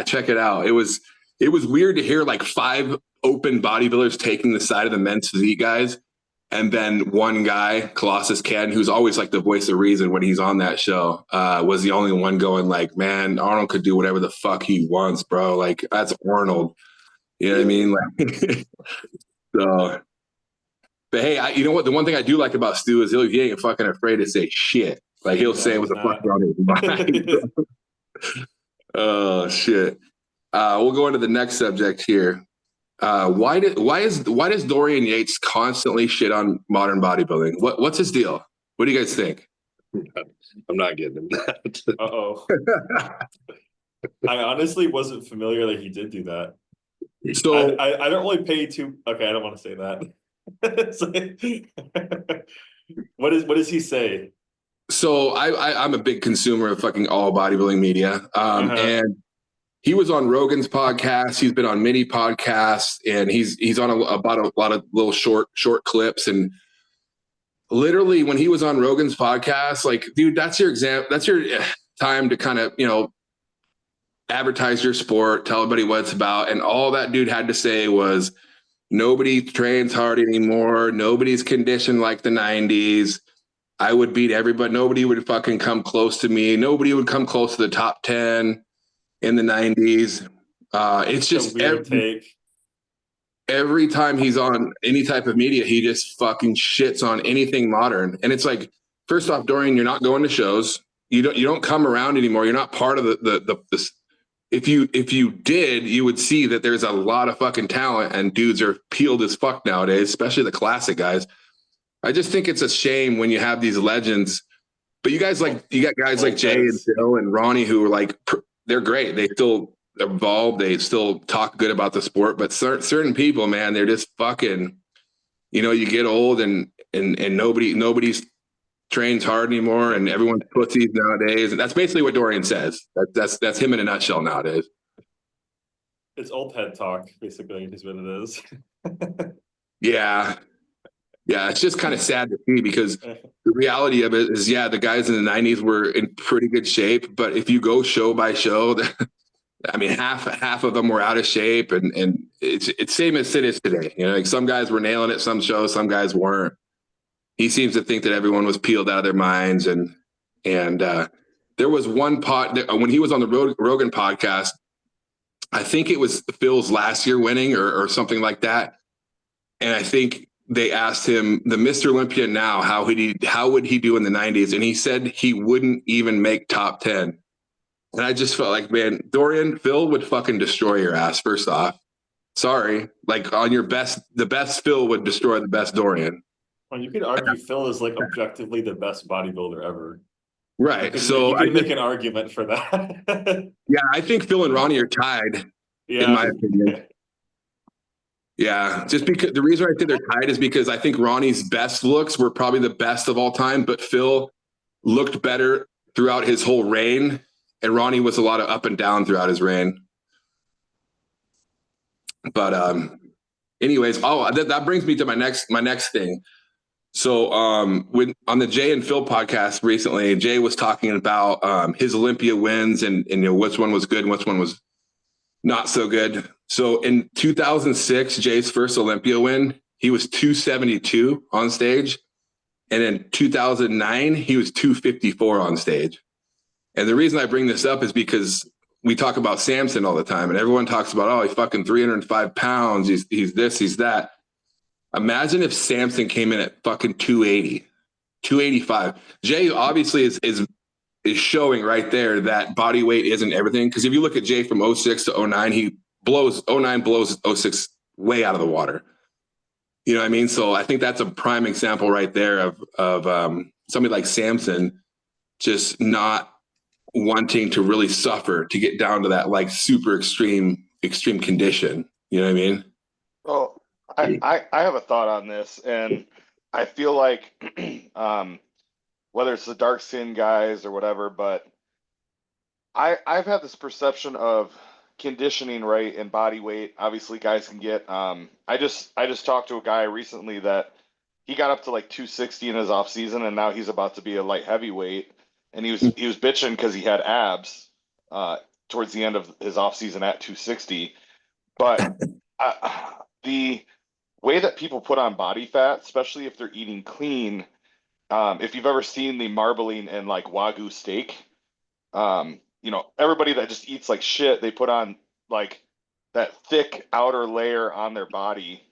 check it out. It was weird to hear like 5 open bodybuilders taking the side of the men's physique guys. And then one guy, Colossus Ken, who's always like the voice of reason when he's on that show, was the only one going like, man, Arnold could do whatever the fuck he wants, bro. Like, that's Arnold. You know what I mean? Like, so, but hey, you know what? The one thing I do like about Stu is he ain't fucking afraid to say shit. Like, he'll say what the fuck on his mind. Oh, shit. We'll go into the next subject here. Why does Dorian Yates constantly shit on modern bodybuilding? What's his deal? What do you guys think?
I'm not getting him that.
Uh-oh. I honestly wasn't familiar that he did do that.
So
I don't really pay too. Okay, I don't want to say that. What does he say?
So I'm a big consumer of fucking all bodybuilding media, and he was on Rogan's podcast. He's been on many podcasts, and he's on about a lot of little short clips. And literally, when he was on Rogan's podcast, like, dude, that's your time to kind of advertise your sport, tell everybody what it's about, and all that dude had to say was, nobody trains hard anymore. Nobody's conditioned like the 90s. I would beat everybody. Nobody would fucking come close to me. Nobody would come close to the top 10 in the 90s. It's just every time he's on any type of media, he just fucking shits on anything modern. And it's like, first off, Dorian, you're not going to shows. You don't come around anymore. You're not part of the if you did, you would see that there's a lot of fucking talent and dudes are peeled as fuck nowadays, especially the classic guys. I just think it's a shame when you have these legends, but you got guys like Jay and Phil and Ronnie who are like, they're great. They still evolve. They still talk good about the sport, but certain people, man, they're just fucking, you get old and nobody's trains hard anymore, and everyone's pussies nowadays. And that's basically what Dorian says. That's him in a nutshell nowadays.
It's old head talk, basically, is what it is.
Yeah. Yeah, it's just kind of sad to see because the reality of it is, yeah, the guys in the 90s were in pretty good shape, but if you go show by show, I mean, half of them were out of shape, and it's same as it is today. You know, like some guys were nailing it some shows, some guys weren't. He seems to think that everyone was peeled out of their minds, and there was one when he was on the Rogan podcast. I think it was Phil's last year winning or something like that, and I think they asked him, the Mr. Olympia now, how would he do in the 90s? And he said he wouldn't even make top 10. And I just felt like, man, Dorian, Phil would fucking destroy your ass, first off. Sorry. Like on your best, the best Phil would destroy the best Dorian.
Well, you could argue Phil is like objectively the best bodybuilder ever.
Right.
You could make an argument for that.
Yeah, I think Phil and Ronnie are tied, in my opinion. Yeah, just because the reason I say they're tied is because I think Ronnie's best looks were probably the best of all time, but Phil looked better throughout his whole reign, and Ronnie was a lot of up and down throughout his reign. But anyways, that brings me to my next thing. So when on the Jay and Phil podcast recently, Jay was talking about his Olympia wins and you know which one was good and which one was not so good. So in 2006, Jay's first Olympia win, he was 272 on stage. And in 2009, he was 254 on stage. And the reason I bring this up is because we talk about Samson all the time and everyone talks about, oh, he's fucking 305 pounds. He's this, he's that. Imagine if Samson came in at fucking 280, 285. Jay obviously is showing right there that body weight isn't everything. Because if you look at Jay from 06 to 09, he blows 09 blows 06 way out of the water. You know what I mean? So I think that's a prime example right there of somebody like Samson just not wanting to really suffer to get down to that like super extreme condition. You know what I mean?
Well, I have a thought on this, and I feel like whether it's the dark skin guys or whatever, but I've had this perception of conditioning, right, and body weight. Obviously, guys can get. I just talked to a guy recently that he got up to like 260 in his off season, and now he's about to be a light heavyweight, and he was bitching because he had abs towards the end of his off season at 260, but the way that people put on body fat, especially if they're eating clean, if you've ever seen the marbling and like Wagyu steak, you know, everybody that just eats like shit, they put on like that thick outer layer on their body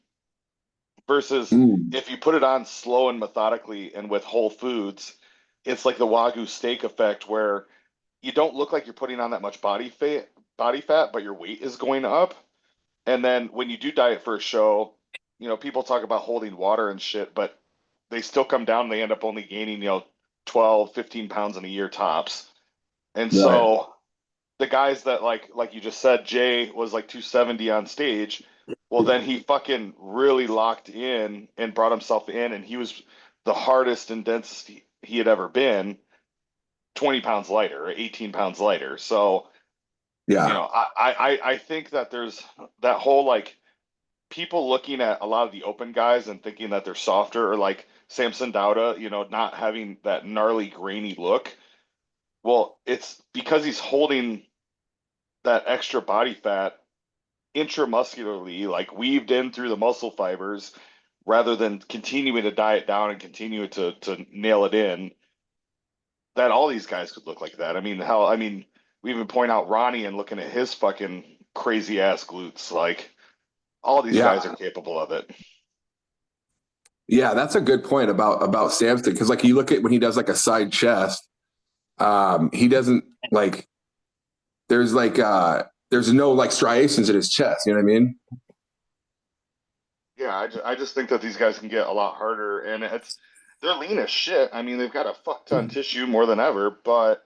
versus if you put it on slow and methodically and with whole foods, it's like the Wagyu steak effect where you don't look like you're putting on that much body fat, but your weight is going up. And then when you do diet for a show, you know, people talk about holding water and shit, but they still come down and they end up only gaining, you know, 12, 15 pounds in a year tops. And so the guys that like you just said, Jay was like 270 on stage. Well, then he fucking really locked in and brought himself in, and he was the hardest and densest he had ever been, 20 pounds lighter, or 18 pounds lighter. So,
Yeah.
you know, I think that there's that whole like people looking at a lot of the open guys and thinking that they're softer, or like Samson Dauda, you know, not having that gnarly grainy look. Well, it's because he's holding that extra body fat intramuscularly, like weaved in through the muscle fibers, rather than continuing to diet down and continue to nail it in. That all these guys could look like that. I mean, hell, I mean, we even point out Ronnie and looking at his fucking crazy ass glutes. Like all these guys are capable of it.
Yeah, that's a good point about Samson, because like you look at when he does like a side chest, he doesn't like there's no like striations in his chest. You know what I mean?
Yeah, I just think that these guys can get a lot harder, and they're lean as shit. I mean, they've got a fuck ton tissue more than ever, but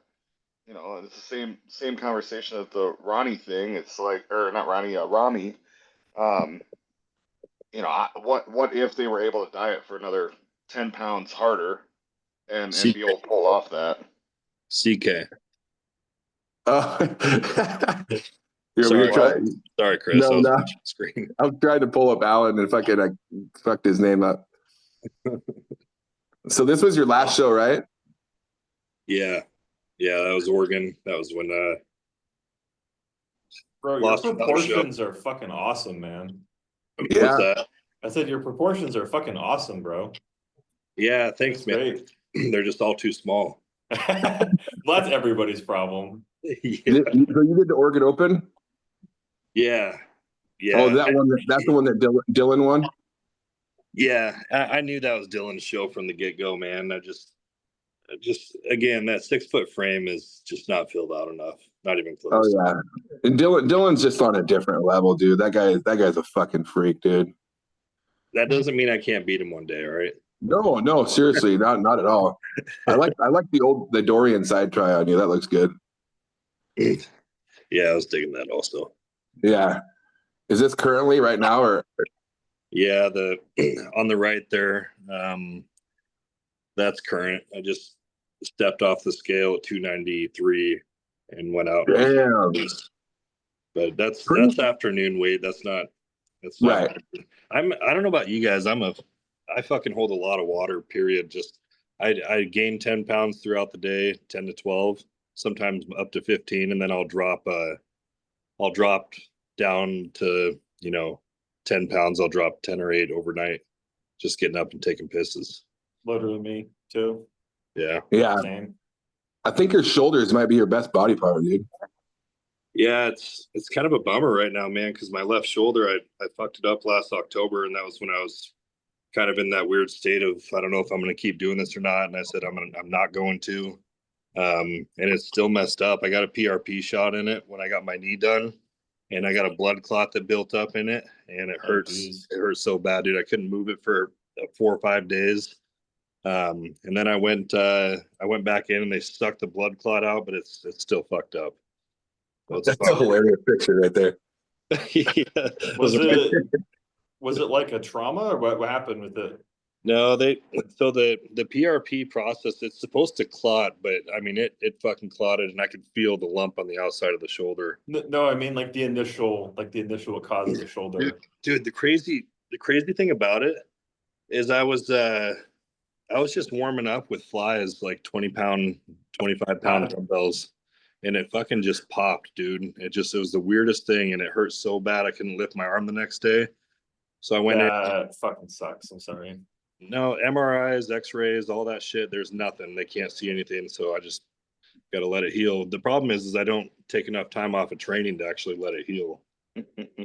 you know, it's the same conversation as the Ronnie thing. It's like, or not Ronnie, Rami. You know, what if they were able to diet for another 10 pounds harder and be able to pull off that.
CK. Sorry, Chris.
No,
I was
no.
watching the screen.
I'm trying to pull up Alan and fucking I fucked his name up. So this was your last show, right?
Yeah, that was Oregon. That was when
Bro, your proportions are fucking awesome, man.
Yeah.
What's that?
I said your proportions are fucking awesome, bro.
Yeah, thanks,
That's
man.
great.
They're just all too small.
Well, that's everybody's problem.
Yeah.
So you did the Oregon Open?
Yeah.
Oh, that one. That's the one that Dylan won.
Yeah, I knew that was Dylan's show from the get-go, man. I just again, that 6 foot frame is just not filled out enough. Not even close.
Oh yeah, and Dylan's just on a different level, dude. That guy's a fucking freak, dude.
That doesn't mean I can't beat him one day, all right?
No, seriously, not at all. I like the Dorian side try on you. That looks good.
Yeah, I was digging that also.
Yeah, is this currently right now or?
Yeah, the on the right there, that's current. I just stepped off the scale at 293 and went out.
Damn.
But that's afternoon weight. That's not
right.
I don't know about you guys. I fucking hold a lot of water, period. Just I gain 10 pounds throughout the day, 10 to 12, sometimes up to 15, and then I'll drop down to 10 pounds. I'll drop 10 or 8 overnight, just getting up and taking pisses.
Literally me too.
Yeah.
Same.
I think your shoulders might be your best body part, dude.
Yeah, it's kind of a bummer right now, man, because my left shoulder, I fucked it up last October, and that was when I was kind of in that weird state of I don't know if I'm going to keep doing this or not, and I said I'm not going to, and it's still messed up. I got a PRP shot in it when I got my knee done, and I got a blood clot that built up in it, and it hurts. It hurts so bad, dude. I couldn't move it for 4 or 5 days. And then I went back in and they sucked the blood clot out, but it's still fucked up. So
that's a hilarious picture right there.
Yeah.
Was it like a trauma or what happened with it?
No, the PRP process, it's supposed to clot, but I mean it fucking clotted and I could feel the lump on the outside of the shoulder.
No, I mean like the initial what caused the shoulder.
Dude, the crazy thing about it is I was just warming up with flies, like 20-pound, 25-pound dumbbells, and it fucking just popped, dude. It was the weirdest thing, and it hurt so bad I couldn't lift my arm the next day. So I went in.
That fucking sucks. I'm sorry.
No, MRIs, X-rays, all that shit. There's nothing. They can't see anything, so I just got to let it heal. The problem is I don't take enough time off of training to actually let it heal.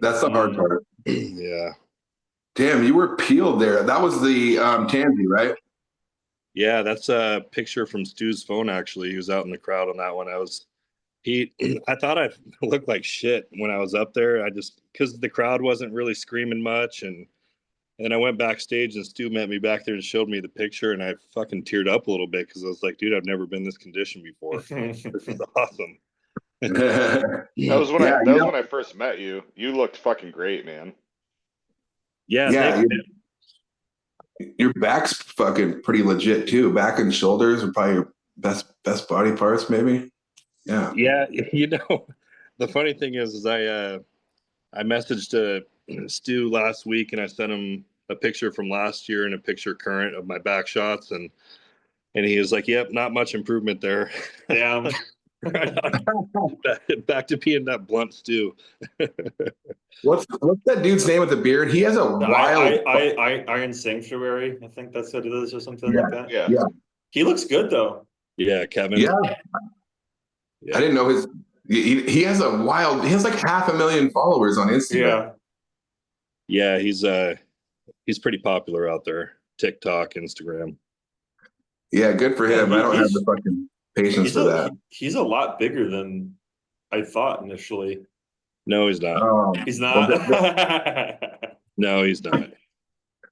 That's the hard part.
Yeah.
Damn, you were peeled there. That was the Tansy, right?
Yeah, that's a picture from Stu's phone, actually. He was out in the crowd on that one. I thought I looked like shit when I was up there. because the crowd wasn't really screaming much. And then I went backstage and Stu met me back there and showed me the picture. And I fucking teared up a little bit because I was like, dude, I've never been this conditioned before. This is awesome.
That was when I first met you. You looked fucking great, man.
Yeah.
Your back's fucking pretty legit too. Back and shoulders are probably your best body parts, maybe. Yeah.
Yeah, the funny thing is I messaged Stu last week and I sent him a picture from last year and a picture current of my back shots and he was like, "Yep, not much improvement there."
Damn.
Back to being that blunt Stu.
What's that dude's name with the beard? He has a wild
Iron Sanctuary. I think that's what it is, or something like that.
Yeah.
He looks good though.
Yeah, Kevin.
Yeah. I didn't know he has he has like 500,000 followers on Instagram.
Yeah, he's pretty popular out there. TikTok, Instagram.
Yeah, good for him. I don't have the fucking patience for that.
He's a lot bigger than I thought initially.
No, he's not.
He's not.
No, he's not.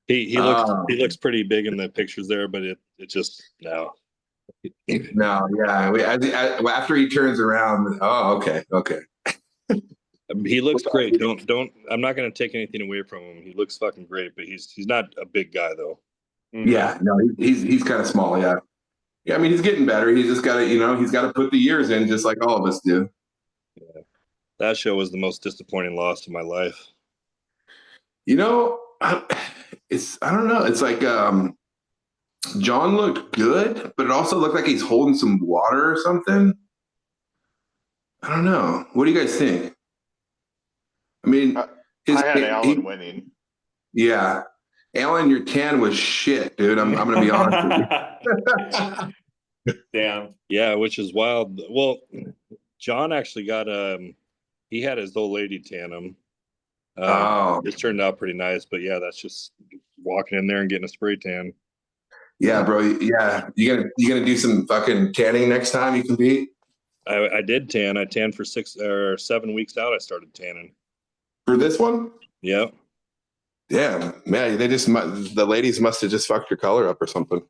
He looks pretty big in the pictures there, but it just no.
No, yeah. After he turns around, okay.
He looks great. Don't. I'm not going to take anything away from him. He looks fucking great, but he's not a big guy though.
Yeah, no, he's kind of small. Yeah. Yeah, I mean, he's getting better. He's just got to, he's got to put the years in, just like all of us do.
That show was the most disappointing loss of my life.
I don't know. It's like John looked good, but it also looked like he's holding some water or something. I don't know. What do you guys think? I mean,
I had Alan winning.
Yeah. Alan, your tan was shit, dude. I'm going to be honest with you.
Damn.
Yeah, which is wild. Well, John actually got he had his old lady tan him. It turned out pretty nice, but yeah, that's just walking in there and getting a spray tan.
Yeah, bro. Yeah, you gonna do some fucking tanning next time you compete?
I did tan. I tanned for 6 or 7 weeks out. I started tanning
for this one.
Yeah.
Damn, man, the ladies must have just fucked your color up or something.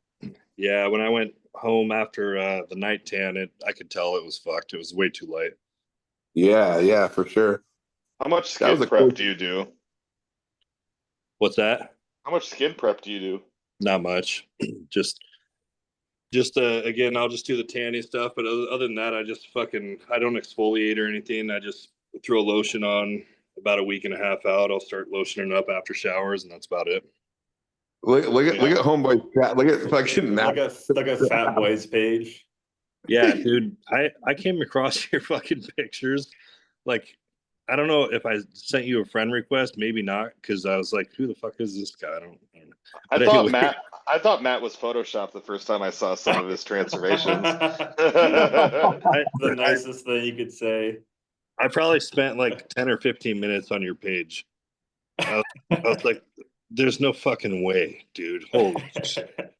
Yeah, when I went home after the night tan, I could tell it was fucked. It was way too light.
Yeah, for sure.
How much skin prep do you do?
What's that?
How much skin prep do you do?
Not much. just again, I'll just do the tanning stuff. But other than that, I don't exfoliate or anything. I just throw lotion on. About a week and a half out, I'll start lotioning up after showers, and that's about it.
Look at homeboy. Look at fucking
like a fat boys page.
Yeah, dude. I came across your fucking pictures. Like, I don't know if I sent you a friend request, maybe not, because I was like, who the fuck is this guy? I don't know.
I thought Matt was Photoshopped the first time I saw some of his transformations.
The nicest thing you could say.
I probably spent like 10 or 15 minutes on your page. I was like, there's no fucking way, dude. Holy shit.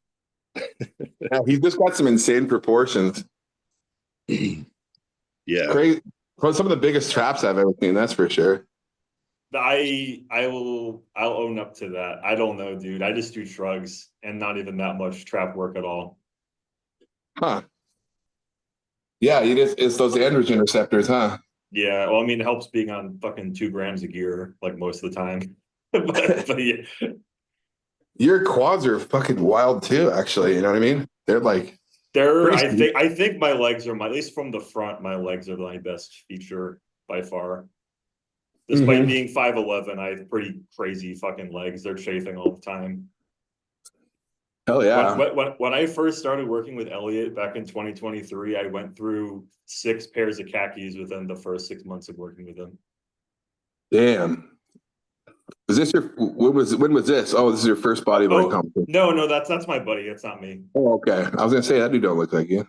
He's just got some insane proportions.
Yeah.
Crazy. Some of the biggest traps I've ever seen, that's for sure.
I'll own up to that. I don't know, dude. I just do shrugs and not even that much trap work at all.
Huh. Yeah, it's those androgen receptors, huh?
Yeah, well, I mean, it helps being on fucking 2 grams of gear, like most of the time. but yeah.
Your quads are fucking wild too, actually. You know what I mean?
I think my legs are at least from the front, my legs are my best feature by far. Despite being 5'11", I have pretty crazy fucking legs. They're chafing all the time.
Hell yeah.
When I first started working with Elliot back in 2023, I went through 6 pairs of khakis within the first 6 months of working with him.
Damn. Was this when was this? Oh, this is your first bodybuilding competition.
No, that's my buddy. It's not me.
Oh, okay. I was gonna say that dude don't look like you.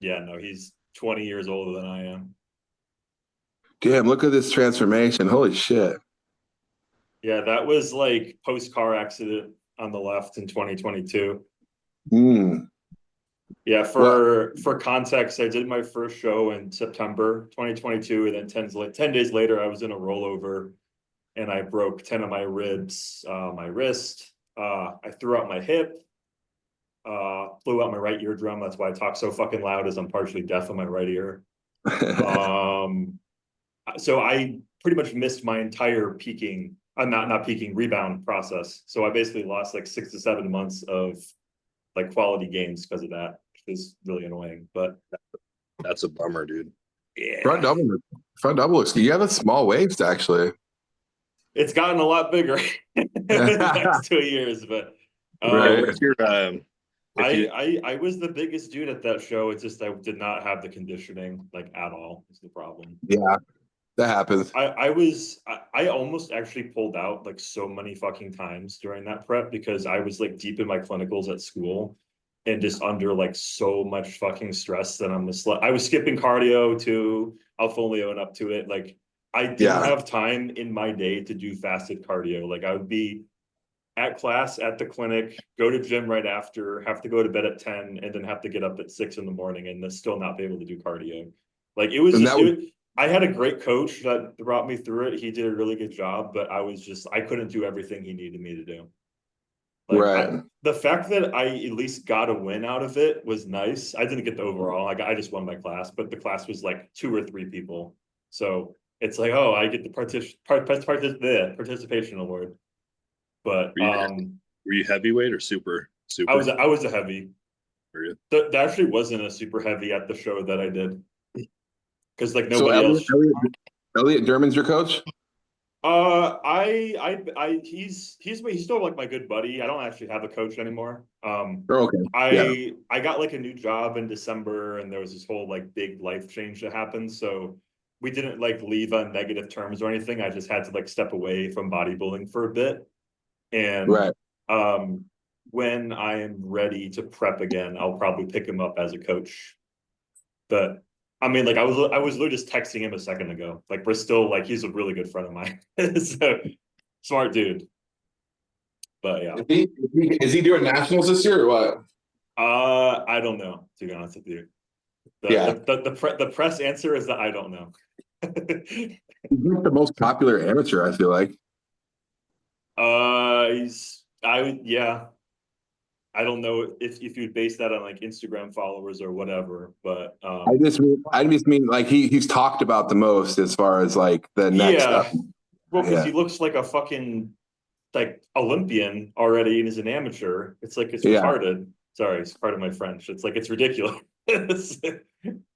Yeah, no, he's 20 years older than I am.
Damn, look at this transformation. Holy shit.
Yeah, that was like post-car accident on the left in 2022. Yeah, for context, I did my first show in September 2022, and then 10 days later, I was in a rollover, and I broke 10 of my ribs, my wrist. I threw out my hip, blew out my right eardrum. That's why I talk so fucking loud, as I'm partially deaf in my right ear. So I pretty much missed my entire peaking. Not peaking, rebound process. So I basically lost like 6 to 7 months of like quality gains because of that, which is really annoying. But
that's a bummer, dude.
Yeah.
Front double looks good. You have a small waist, actually.
It's gotten a lot bigger in the next 2 years, but
right.
I was the biggest dude at that show. It's just I did not have the conditioning like at all. Is the problem.
Yeah. That happens.
I almost actually pulled out like so many fucking times during that prep because I was like deep in my clinicals at school and just under like so much fucking stress that I was skipping cardio too. I'll fully own up to it. Like I didn't have time in my day to do fasted cardio. Like I would be at class at the clinic, go to gym right after, have to go to bed at 10 and then have to get up at 6 in the morning and then still not be able to do cardio. Like it was I had a great coach that brought me through it. He did a really good job, but I couldn't do everything he needed me to do. Like, the fact that I at least got a win out of it was nice. I didn't get the overall. I just won my class, but the class was like 2 or 3 people. So it's like, oh, I get the participation award. But
were you heavyweight or super?
I was a heavy. There actually wasn't a super heavy at the show that I did. Because like
So
nobody else.
Elliot Derman's your coach?
He's still like my good buddy. I don't actually have a coach anymore.
Oh, okay.
I got like a new job in December, and there was this whole like big life change that happened. So we didn't like leave on negative terms or anything. I just had to like step away from bodybuilding for a bit. And
Right.
when I am ready to prep again, I'll probably pick him up as a coach. But I mean, like I was literally just texting him a second ago. Like we're still like he's a really good friend of mine. So smart dude. But yeah.
Is he doing nationals this year or what?
I don't know, to be honest with you. The press answer is that I don't know.
He's the most popular amateur, I feel like.
I don't know if you'd base that on like Instagram followers or whatever, but
I just mean like he's talked about the most as far as like the next step.
Well, because he looks like a fucking like Olympian already and is an amateur. It's like it's retarded. Sorry, it's part of my French. It's like it's ridiculous.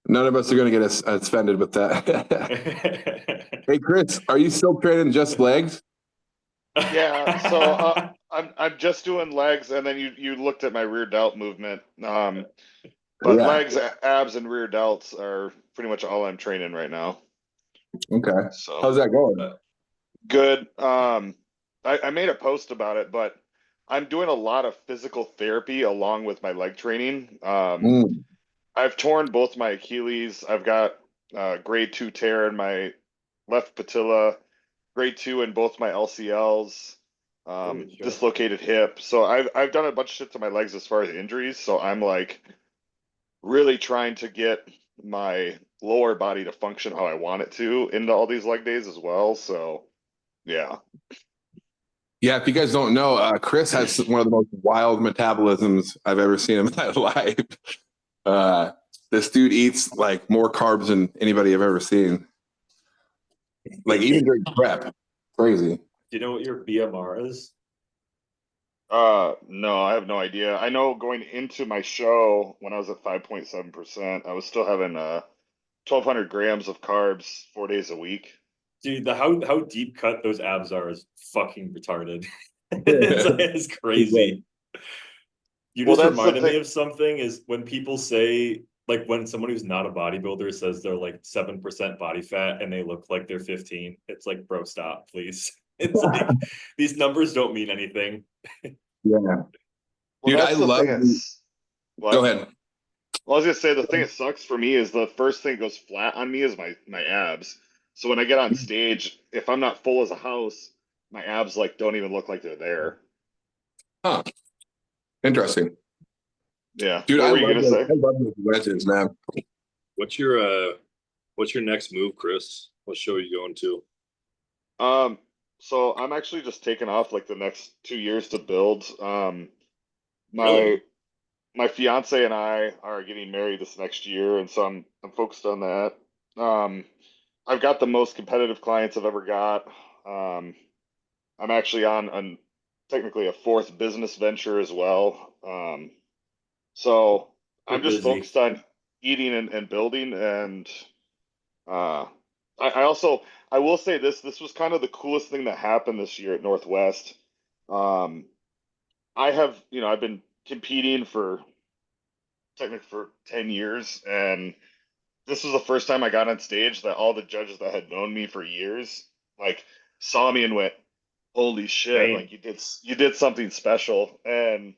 None of us are gonna get offended with that. Hey Chris, are you still training just legs?
Yeah, so I'm just doing legs, and then you looked at my rear delt movement. But legs, abs, and rear delts are pretty much all I'm training right now.
Okay.
So
how's that going?
Good. I made a post about it, but I'm doing a lot of physical therapy along with my leg training. I've torn both my Achilles. I've got grade 2 tear in my left patella, grade 2 in both my LCLs, dislocated hip. So I've done a bunch of shit to my legs as far as injuries. So I'm like really trying to get my lower body to function how I want it to into all these leg days as well. So yeah.
Yeah, if you guys don't know, Chris has one of the most wild metabolisms I've ever seen in my life. This dude eats like more carbs than anybody I've ever seen. Like even during prep. Crazy.
Do you know what your BMR is?
No, I have no idea. I know going into my show when I was at 5.7%, I was still having 1,200 grams of carbs 4 days a week.
Dude, how deep cut those abs are is fucking retarded. it's crazy. You just reminded me of something is when people say, like when someone who's not a bodybuilder says they're like 7% body fat and they look like they're 15, it's like, bro, stop, please. It's like these numbers don't mean anything.
Yeah.
Well,
dude, I love Go ahead.
Well, I was gonna say the thing that sucks for me is the first thing that goes flat on me is my abs. So when I get on stage, if I'm not full as a house, my abs like don't even look like they're there.
Huh. Interesting.
Yeah.
Dude,
what were you gonna say?
I love those wedges, man.
What's your next move, Chris? What show are you going to?
So I'm actually just taking off like the next 2 years to build.
Really?
My fiance and I are getting married this next year, and so I'm focused on that. I've got the most competitive clients I've ever got. I'm actually on technically a 4th business venture as well. So I'm just focused on eating and building. And I will say this was kind of the coolest thing that happened this year at Northwest. I have, I've been competing technically for 10 years, and this was the first time I got on stage that all the judges that had known me for years like saw me and went, holy shit, like you did something special. And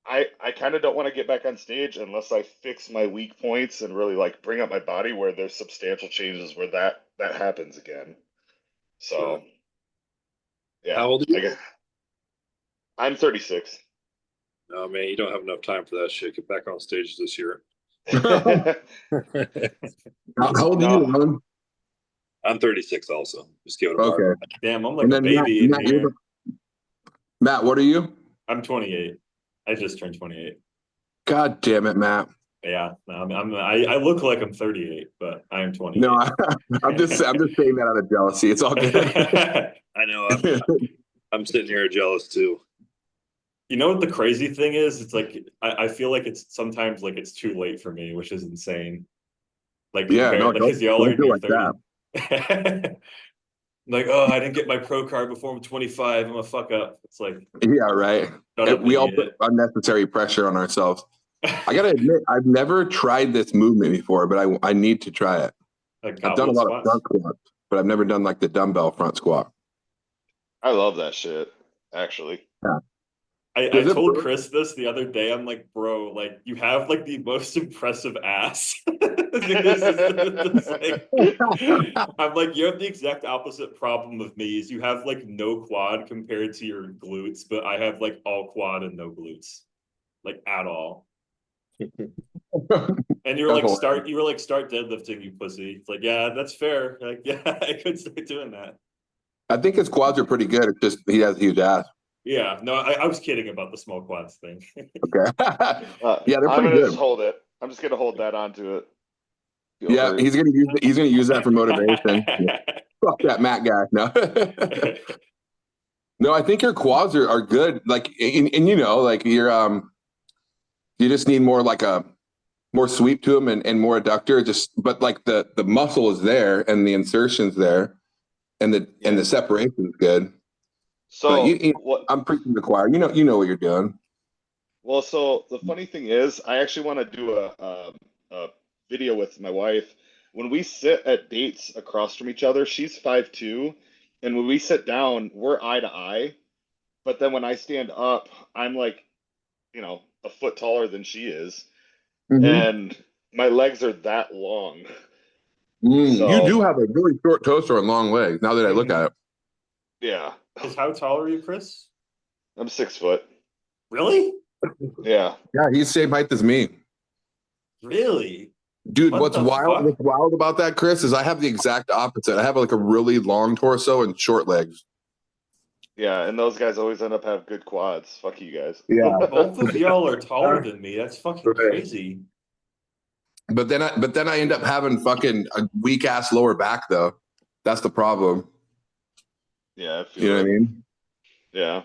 I kind of don't want to get back on stage unless I fix my weak points and really like bring up my body where there's substantial changes where that happens again. So yeah.
How old are you?
I'm 36.
Oh man, you don't have enough time for that shit. Get back on stage this year.
How old are you, Ron?
I'm 36 also. Just give it a
Okay.
Damn, I'm like a baby in here.
Matt, what are you?
I'm 28. I just turned 28.
God damn it, Matt.
Yeah, I look like I'm 38, but I am 28.
No, I'm just saying that out of jealousy. It's all good.
I know. I'm sitting here jealous too.
You know what the crazy thing is? It's like I feel like it's sometimes like it's too late for me, which is insane. Like
Yeah, no,
compared, like because y'all are
don't
in
feel
your
like that.
30s. Like, oh, I didn't get my pro card before I'm 25. I'm a fuck up. It's like,
Yeah, right.
shut up,
We all put
idiot.
unnecessary pressure on ourselves. I gotta admit, I've never tried this movement before, but I need to try it.
Like
I've done a
goblet
lot of
squats.
front squats, but I've never done like the dumbbell front squat.
I love that shit, actually.
Yeah.
I
Does it
told
burn?
Chris this the other day. I'm like, bro, like you have like the most impressive ass. It's like, I'm like, you have the exact opposite problem of me. Is you have like no quad compared to your glutes, but I have like all quad and no glutes, like at all. And you're like start deadlifting, you pussy. It's like, yeah, that's fair. Like, yeah, I could start doing that.
I think his quads are pretty good. It's just he has a huge ass.
Yeah, no, I was kidding about the small quads thing.
Okay. Yeah, they're
I'm
pretty
gonna just
good.
hold it. I'm just gonna hold that onto it. Feel
Yeah,
hurt.
he's gonna use that for motivation. Yeah. Fuck that Matt guy. No. No, I think your quads are good. Like and you know, like you just need more like a more sweep to them and more adductor. Just but like the muscle is there and the insertion's there and the separation is good. But
So what?
I'm preaching to the choir. You know what you're doing.
Well, so the funny thing is, I actually want to do a video with my wife. When we sit at dates across from each other, she's 5'2", and when we sit down, we're eye to eye. But then when I stand up, I'm like, a foot taller than she is,
Mm-hmm.
and my legs are that long.
You
So
do have a really short torso and long legs. Now that I look
Mhm.
at it,
yeah,
Is how tall are you, Chris?
I'm 6 foot.
Really?
Yeah.
yeah, he's the same height as me,
Really?
dude.
What the fuck?
What's wild about that, Chris, is I have the exact opposite. I have like a really long torso and short legs.
Yeah, and those guys always end up have good quads. Fuck you guys.
Yeah,
Both of y'all are taller than me. That's fucking
right.
crazy.
But then I end up having fucking a weak ass lower back though. That's the problem.
Yeah, I
You know
feel
what I
it.
mean?
Yeah.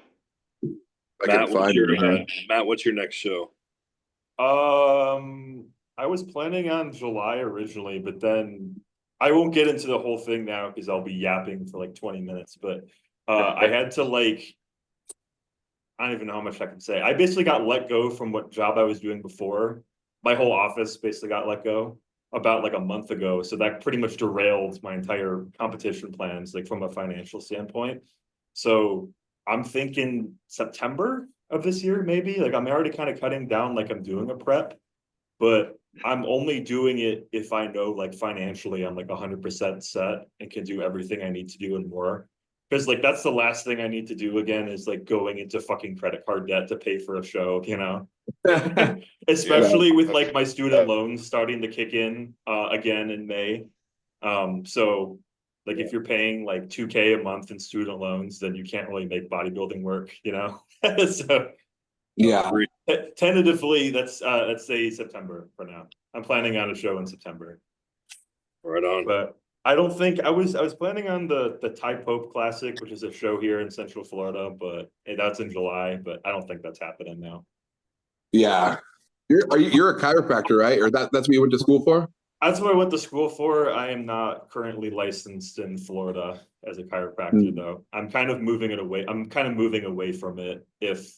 I can find it.
Matt? What's your next show?
I was planning on July originally, but then I won't get into the whole thing now because I'll be yapping for like 20 minutes. But I had to like, I don't even know how much I can say. I basically got let go from what job I was doing before. My whole office basically got let go about like a month ago. So that pretty much derailed my entire competition plans, like from a financial standpoint. So I'm thinking September of this year, maybe. Like I'm already kind of cutting down, like I'm doing a prep, but I'm only doing it if I know like financially I'm like 100% set and can do everything I need to do and more. Because like that's the last thing I need to do again is like going into fucking credit card debt to pay for a show, you know? Especially with like my student loans starting to kick in again in May. So like if you're paying like 2K a month in student loans, then you can't really make bodybuilding work, you know? So
Yeah.
tentatively, let's say September for now. I'm planning on a show in September.
Right on.
But I don't think I was planning on the Ty Pope Classic, which is a show here in Central Florida, but that's in July. But I don't think that's happening now.
Yeah. You're a chiropractor, right? Or that's what you went to school for?
That's what I went to school for. I am not currently licensed in Florida as a chiropractor, though. I'm kind of moving it away. I'm kind of moving away from it, if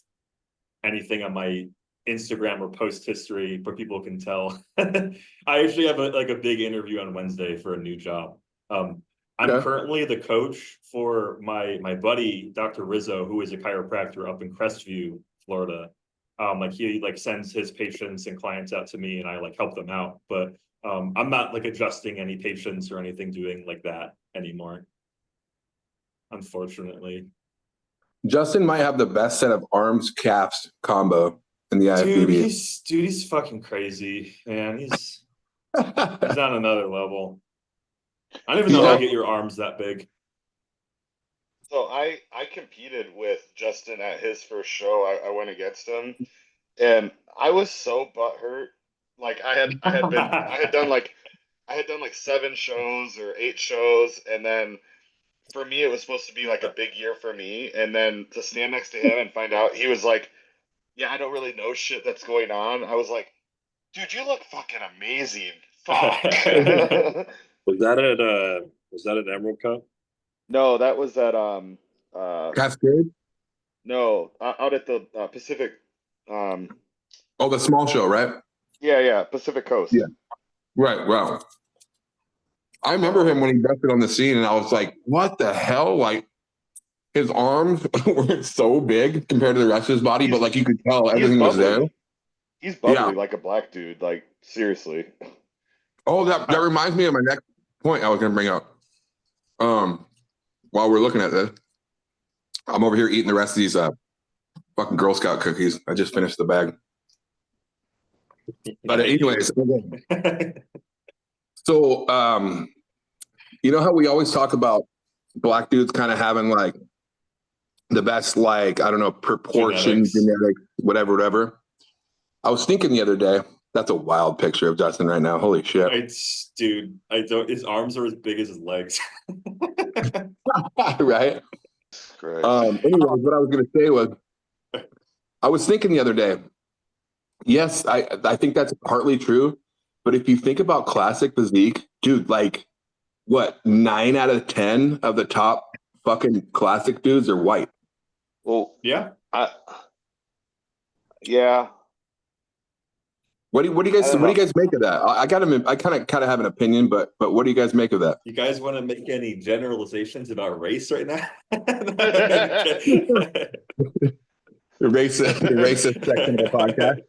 anything on my Instagram or post history where people can tell. I actually have a big interview on Wednesday for a new job. I'm currently the coach for my buddy, Dr. Rizzo, who is a chiropractor up in Crestview, Florida. Like he like sends his patients and clients out to me and I like help them out. But I'm not like adjusting any patients or anything doing like that anymore, unfortunately.
Justin might have the best set of arms calves combo in the
Dude,
IFBB.
he's fucking crazy, man. He's on another level. I don't even know how you get your arms that big.
So I competed with Justin at his first show. I went against him, and I was so butthurt. Like I had done like 7 shows or 8 shows, and then for me it was supposed to be like a big year for me, and then to stand next to him and find out he was like yeah, I don't really know shit that's going on. I was like, dude, you look fucking amazing. Fuck.
Was that at Emerald Cup?
No, that was at
Cascade?
no, out at the Pacific
Oh, the small show, right?
yeah, Pacific Coast.
Yeah. Right. Wow. I remember him when he busted on the scene, and I was like, "What the hell?" Like his arms were so big compared to the rest of his body, but like you could tell
He's
everything was there.
bubbly. He's bubbly
Yeah.
like a black dude. Like seriously.
Oh, that reminds me of my next point I was going to bring up. While we're looking at this, I'm over here eating the rest of these fucking Girl Scout cookies. I just finished the bag. But anyways, so you know how we always talk about black dudes kind of having like the best, like, I don't know, proportion, genetics, whatever. I was thinking the other day, that's a wild picture of Justin right now. Holy shit.
Dude, his arms are as big as his legs.
Right?
Great.
Anyways, what I was going to say was, I was thinking the other day, yes, I think that's partly true. But if you think about classic physique, dude, like what, 9 out of 10 of the top fucking classic dudes are white.
Well,
yeah.
Yeah.
What do you guys make of that? I kind of have an opinion, but what do you guys make of that?
You guys want to make any generalizations about race right now?
The racist section of the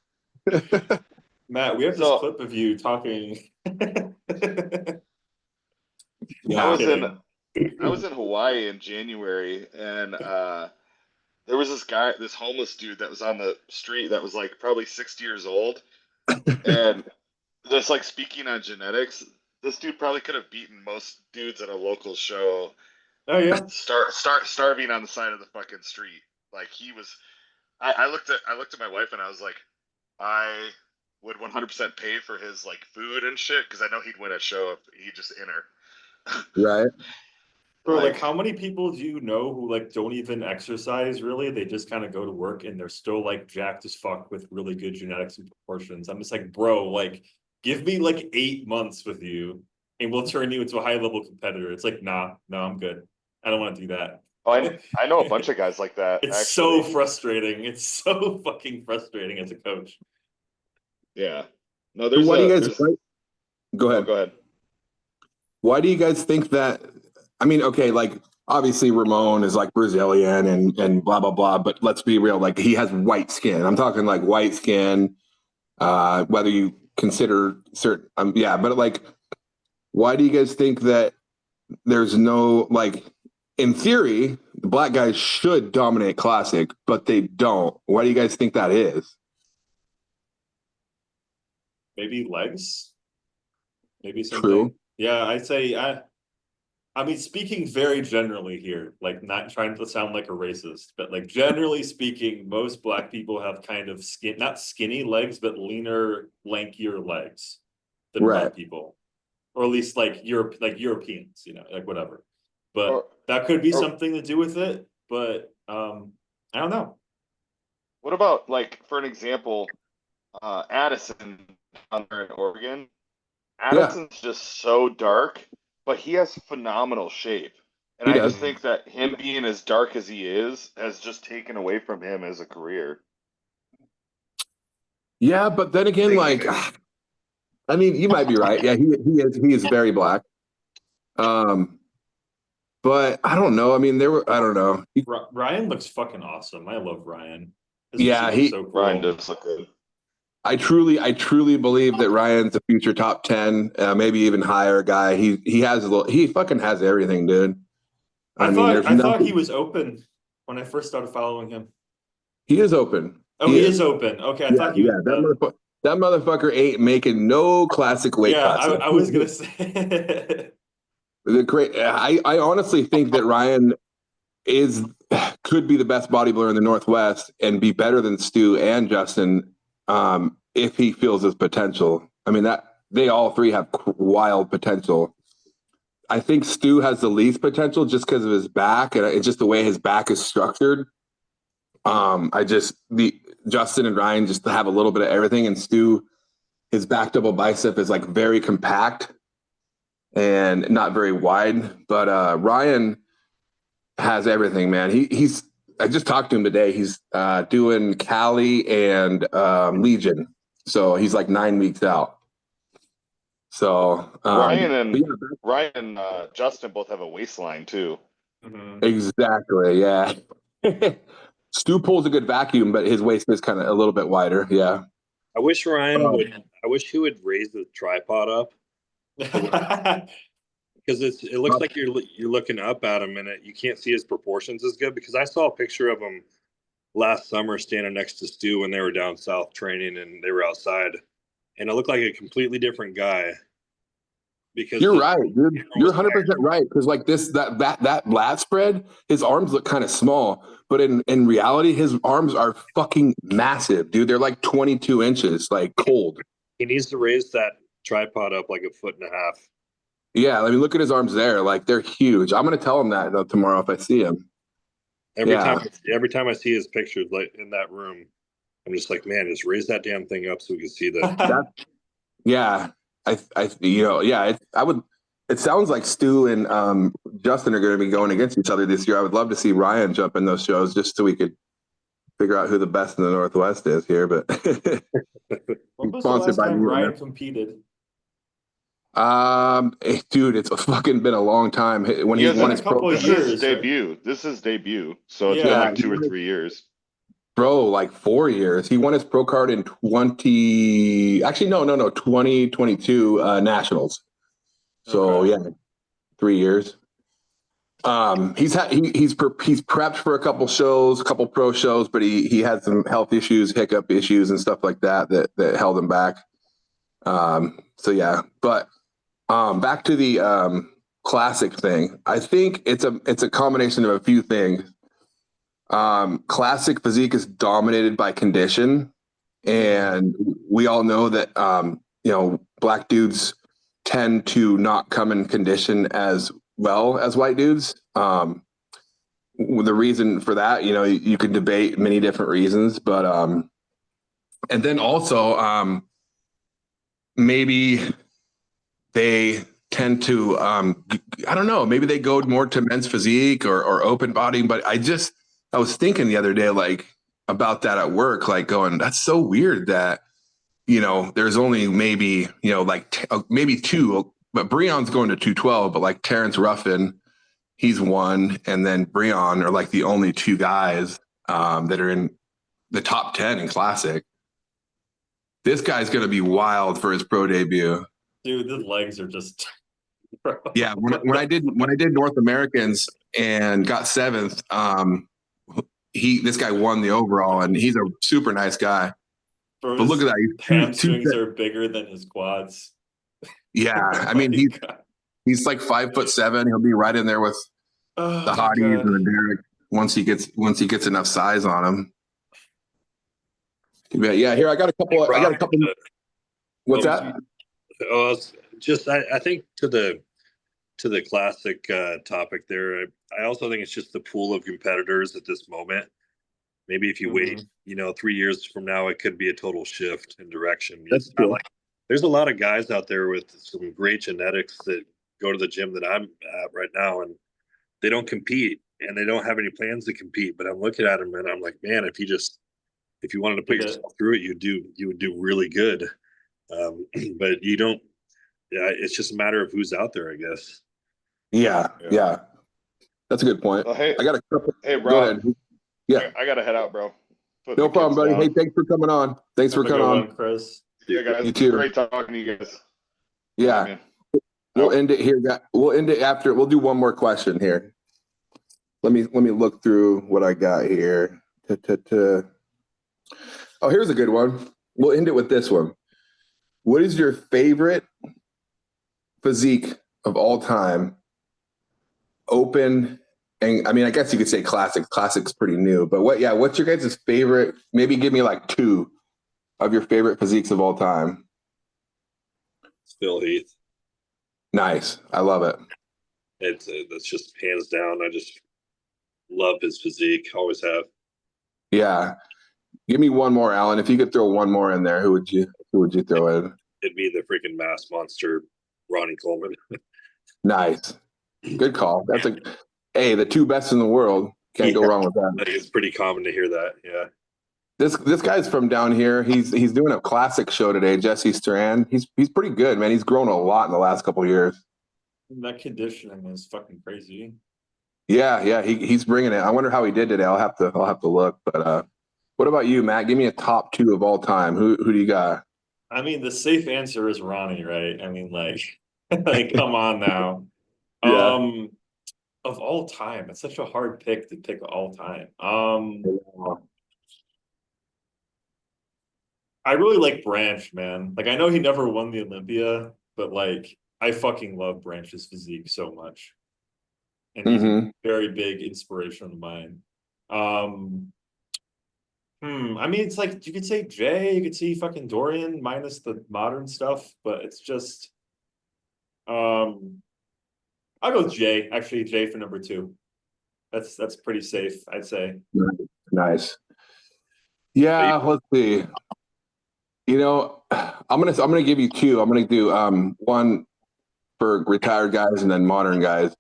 podcast.
Matt, we have this clip of you talking.
I was in Hawaii in January, and there was this homeless dude that was on the street that was like probably 60 years old, and just like speaking on genetics, this dude probably could have beaten most dudes at a local show.
Oh yeah,
starving on the side of the fucking street. Like he was. I looked at my wife and I was like, I would 100% pay for his like food and shit because I know he'd win a show if he just enter.
Right.
Bro, like how many people do you know who like don't even exercise really? They just kind of go to work and they're still like jacked as fuck with really good genetics and proportions. I'm just like, bro, like give me like 8 months with you and we'll turn you into a high level competitor. It's like, no, I'm good. I don't want to do that.
Oh, I know a bunch of guys like that.
It's actually so frustrating. It's so fucking frustrating as a coach.
Yeah. No, there's.
Why do you guys? Go ahead.
Go ahead.
Why do you guys think that? I mean, okay, like obviously Ramon is like Brazilian and blah blah blah, but let's be real. Like he has white skin. I'm talking like white skin. Whether you consider certain, yeah, but like, why do you guys think that there's no like? In theory, the black guys should dominate classic, but they don't. Why do you guys think that is?
Maybe legs. Maybe something.
True.
Yeah, I'd say I mean, speaking very generally here, like not trying to sound like a racist, but like generally speaking, most black people have kind of not skinny legs, but leaner, lankier legs than white people, or at least like Europeans, you know, like whatever. But that could be something to do with it. But I don't know.
What about like, for an example, Addison down there in Oregon? Addison's just so dark, but he has phenomenal shape. And I just think that him being as dark as he is has just taken away from him as a career.
Yeah, but then again, like, I mean, you might be right. Yeah, he is very black. But I don't know. I mean, I don't know.
Ryan looks fucking awesome. I love Ryan.
So cool. Ryan does look good.
I truly believe that Ryan's a future top 10, maybe even higher guy. He fucking has everything, dude.
I thought he was open when I first started following him.
He is open.
Oh, he is open. Okay, I thought he was.
That motherfucker ain't making no classic weight cuts.
I was gonna say.
I honestly think that Ryan could be the best bodybuilder in the Northwest and be better than Stu and Justin if he feels his potential. I mean, that they all three have wild potential. I think Stu has the least potential just because of his back and it's just the way his back is structured. Justin and Ryan just have a little bit of everything, and Stu, his back double bicep is like very compact and not very wide. But Ryan has everything, man. He's I just talked to him today. He's doing Cali and Legion, so he's like 9 weeks out. So
Ryan and
yeah,
Ryan and Justin both have a waistline too.
exactly. Yeah. Stu pulls a good vacuum, but his waist is kind of a little bit wider. Yeah.
I wish Ryan would. I wish he would raise the tripod up because it looks like you're looking up at him and you can't see his proportions as good. Because I saw a picture of him last summer standing next to Stu when they were down south training and they were outside, and it looked like a completely different guy. Because
you're right, dude. You're 100% right. Because like that lat spread, his arms look kind of small, but in reality, his arms are fucking massive, dude. They're like 22 inches, like cold.
He needs to raise that tripod up like 1.5 feet.
Yeah, I mean, look at his arms there. Like they're huge. I'm gonna tell him that though tomorrow if I see him.
Every time I see his pictures like in that room, I'm just like, man, just raise that damn thing up so we can see that.
Yeah. I would. It sounds like Stu and Justin are going to be going against each other this year. I would love to see Ryan jump in those shows just so we could figure out who the best in the Northwest is here. But
when was the last time Ryan competed?
Dude, it's fucking been a long time. When he won his
debut. This is debut, so it's been like 2 or 3 years.
Bro, like 4 years. He won his pro card in 2022 Nationals. So yeah, 3 years. He's prepped for a couple shows, a couple pro shows, but he had some health issues, hiccup issues, and stuff like that held him back. So yeah, but back to the classic thing. I think it's a combination of a few things. Classic physique is dominated by condition, and we all know that black dudes tend to not come in condition as well as white dudes. The reason for that, you could debate many different reasons, but and then also maybe they tend to I don't know, maybe they go more to men's physique or open bodying, but I was thinking the other day, like, about that at work, like going, that's so weird that, there's only maybe, maybe two, but Breon's going to 212, but like Terrence Ruffin, he's one. And then Breon are like the only two guys that are in the top 10 in classic. This guy's going to be wild for his pro debut.
Dude, his legs are just.
Yeah. When I did North Americans and got 7th, this guy won the overall, and he's a super nice guy.
Bro,
but look at that,
hamstrings are bigger than his quads.
Yeah, I mean he's like 5'7". He'll be right in there with the hotties and the Derek once he gets enough size on him. Yeah, here I got a couple. What's that?
I think to the classic topic there, I also think it's just the pool of competitors at this moment. Maybe if you wait, 3 years from now, it could be a total shift in direction. It's not like there's a lot of guys out there with some great genetics that go to the gym that I'm at right now, and they don't compete and they don't have any plans to compete. But I'm looking at them and I'm like, man, if you wanted to put yourself through it, you would do really good. But you don't. Yeah, it's just a matter of who's out there, I guess.
Yeah. That's a good point.
Hey,
I got a couple.
Hey, Rob.
Go ahead. Yeah,
I gotta head out, bro.
No problem, buddy. Down. Hey, thanks for coming on. Thanks for coming on,
Chris. Yeah, guys.
You too.
Great talking to you guys.
Yeah. We'll end it here. We'll end it after. We'll do one more question here. Let me look through what I got here. Oh, here's a good one. We'll end it with this one. What is your favorite physique of all time? Open, and I mean, I guess you could say classic. Classic's pretty new, but what's your guys' favorite? Maybe give me like 2 of your favorite physiques of all time.
Phil Heath.
Nice. I love it.
That's just hands down. I just love his physique. Always have.
Yeah. Give me one more, Alan. If you could throw one more in there, who would you throw in?
It'd be the freaking mass monster, Ronnie Coleman.
Nice. Good call. The two best in the world. Can't go wrong with that.
I think it's pretty common to hear that. Yeah.
This guy's from down here. He's doing a classic show today, Jesse Strand. He's pretty good, man. He's grown a lot in the last couple of years.
That conditioning is fucking crazy.
Yeah, he's bringing it. I wonder how he did today. I'll have to look. But what about you, Matt? Give me a top 2 of all time. Who do you got?
I mean, the safe answer is Ronnie, right? I mean, like come on now.
Yeah.
Of all time, it's such a hard pick to pick all time. I really like Branch, man. Like, I know he never won the Olympia, but like, I fucking love Branch's physique so much. And he's a very big inspiration of mine. I mean, it's like, you could say Jay, you could see fucking Dorian minus the modern stuff, but it's just, I'll go with Jay, actually, Jay for number 2. That's pretty safe, I'd say.
Nice. Yeah, let's see. You know, I'm gonna give you 2. I'm gonna do one for retired guys and then modern guys.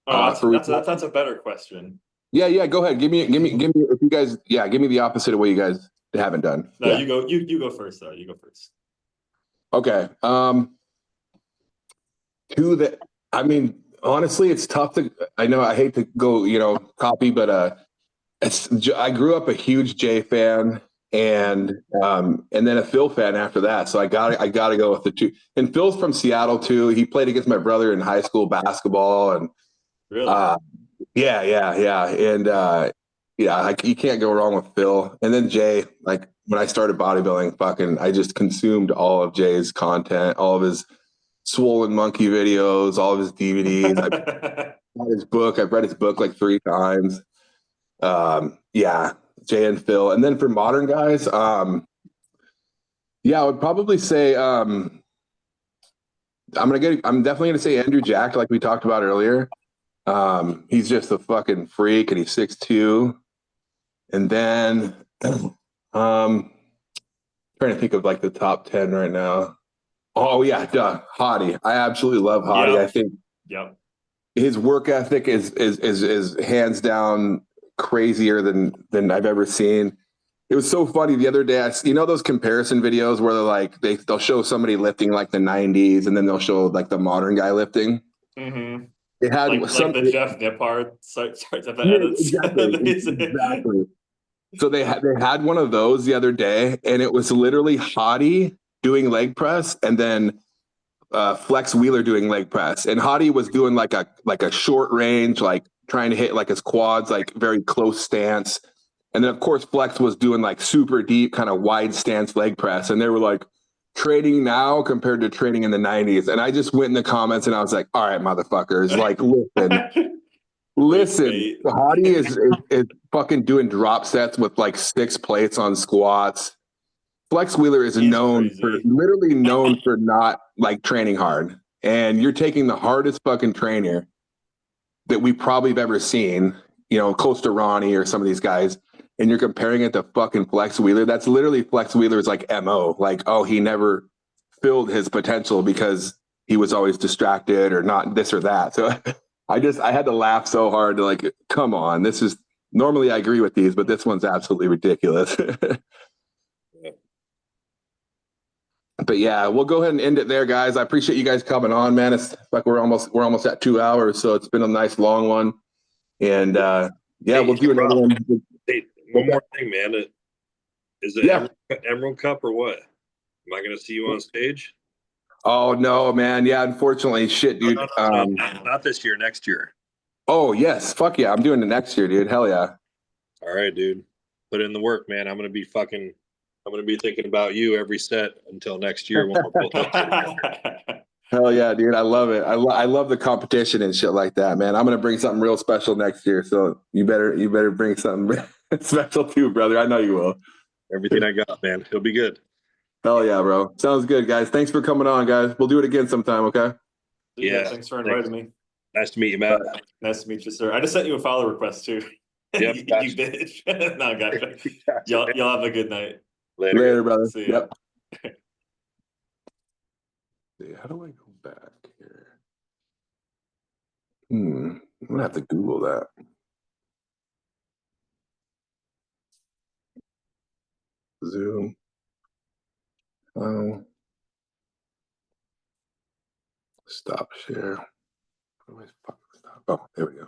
That's a better question.
Yeah. Go ahead. Give me. If you guys, give me the opposite of what you guys haven't done.
No, you go. You go first, though. You go first.
Okay. 2 that. I mean, honestly, it's tough to. I know I hate to go, copy, but I grew up a huge Jay fan. And then a Phil fan after that. So I gotta go with the 2. And Phil's from Seattle too. He played against my brother in high school basketball. And
really?
Yeah. And you can't go wrong with Phil. And then Jay, like when I started bodybuilding, I just consumed all of Jay's content, all of his Swollen Monkey videos, all of his DVDs. I've read his book like 3 times. Jay and Phil. And then for modern guys, I would probably say I'm definitely gonna say Andrew Jack, like we talked about earlier. He's just a fucking freak and he's 6'2". And then trying to think of like the top 10 right now. Oh yeah, Hottie. I absolutely love Hottie.
Yep.
I think his work ethic is hands down crazier than I've ever seen. It was so funny the other day. Those comparison videos where they're like they'll show somebody lifting like the 90s and then they'll show like the modern guy lifting.
Mm-hmm.
It had
like the Jeff Nippard starts at the edits.
Exactly. So they had one of those the other day, and it was literally Hottie doing leg press and then Flex Wheeler doing leg press, and Hottie was doing like a short range, like trying to hit like his quads, like very close stance. And then of course Flex was doing like super deep kind of wide stance leg press. And they were like training now compared to training in the 90s. And I just went in the comments and I was like, all right, motherfuckers, like listen, Hottie is fucking doing drop sets with like 6 plates on squats. Flex Wheeler is literally known for not like training hard. And you're taking the hardest fucking trainer that we probably have ever seen, close to Ronnie or some of these guys, and you're comparing it to fucking Flex Wheeler. That's literally Flex Wheeler's like MO. Like, oh, he never filled his potential because he was always distracted or not this or that. So I had to laugh so hard to like, come on, this is normally I agree with these, but this one's absolutely ridiculous. But yeah, we'll go ahead and end it there, guys. I appreciate you guys coming on, man. It's like we're almost at 2 hours, so it's been a nice long one. And we'll do another one.
Hey, one more thing, man. Is it Emerald Cup or what? Am I going to see you on stage?
Oh no, man. Yeah, unfortunately, shit, dude.
No, not this year. Next year.
Oh yes, fuck yeah! I'm doing it next year, dude. Hell yeah!
All right, dude. Put in the work, man. I'm going to be thinking about you every set until next year. When we're both up.
Hell yeah, dude. I love it. I love the competition and shit like that, man. I'm going to bring something real special next year. So you better bring something special too, brother. I know you will.
Everything I got, man. It'll be good.
Hell yeah, bro. Sounds good, guys. Thanks for coming on, guys. We'll do it again sometime, okay?
Yeah, thanks for inviting me.
Nice to meet you, Matt.
Nice to meet you, sir. I just sent you a follow request too.
Yep,
you
gotcha.
bitch. No, gotcha.
Gotcha.
Y'all have a good night.
Later, brother.
See ya.
Yep. See, how do I go back here? I'm gonna have to Google that. Zoom. Stop share. How do I fucking stop? Oh, there we go.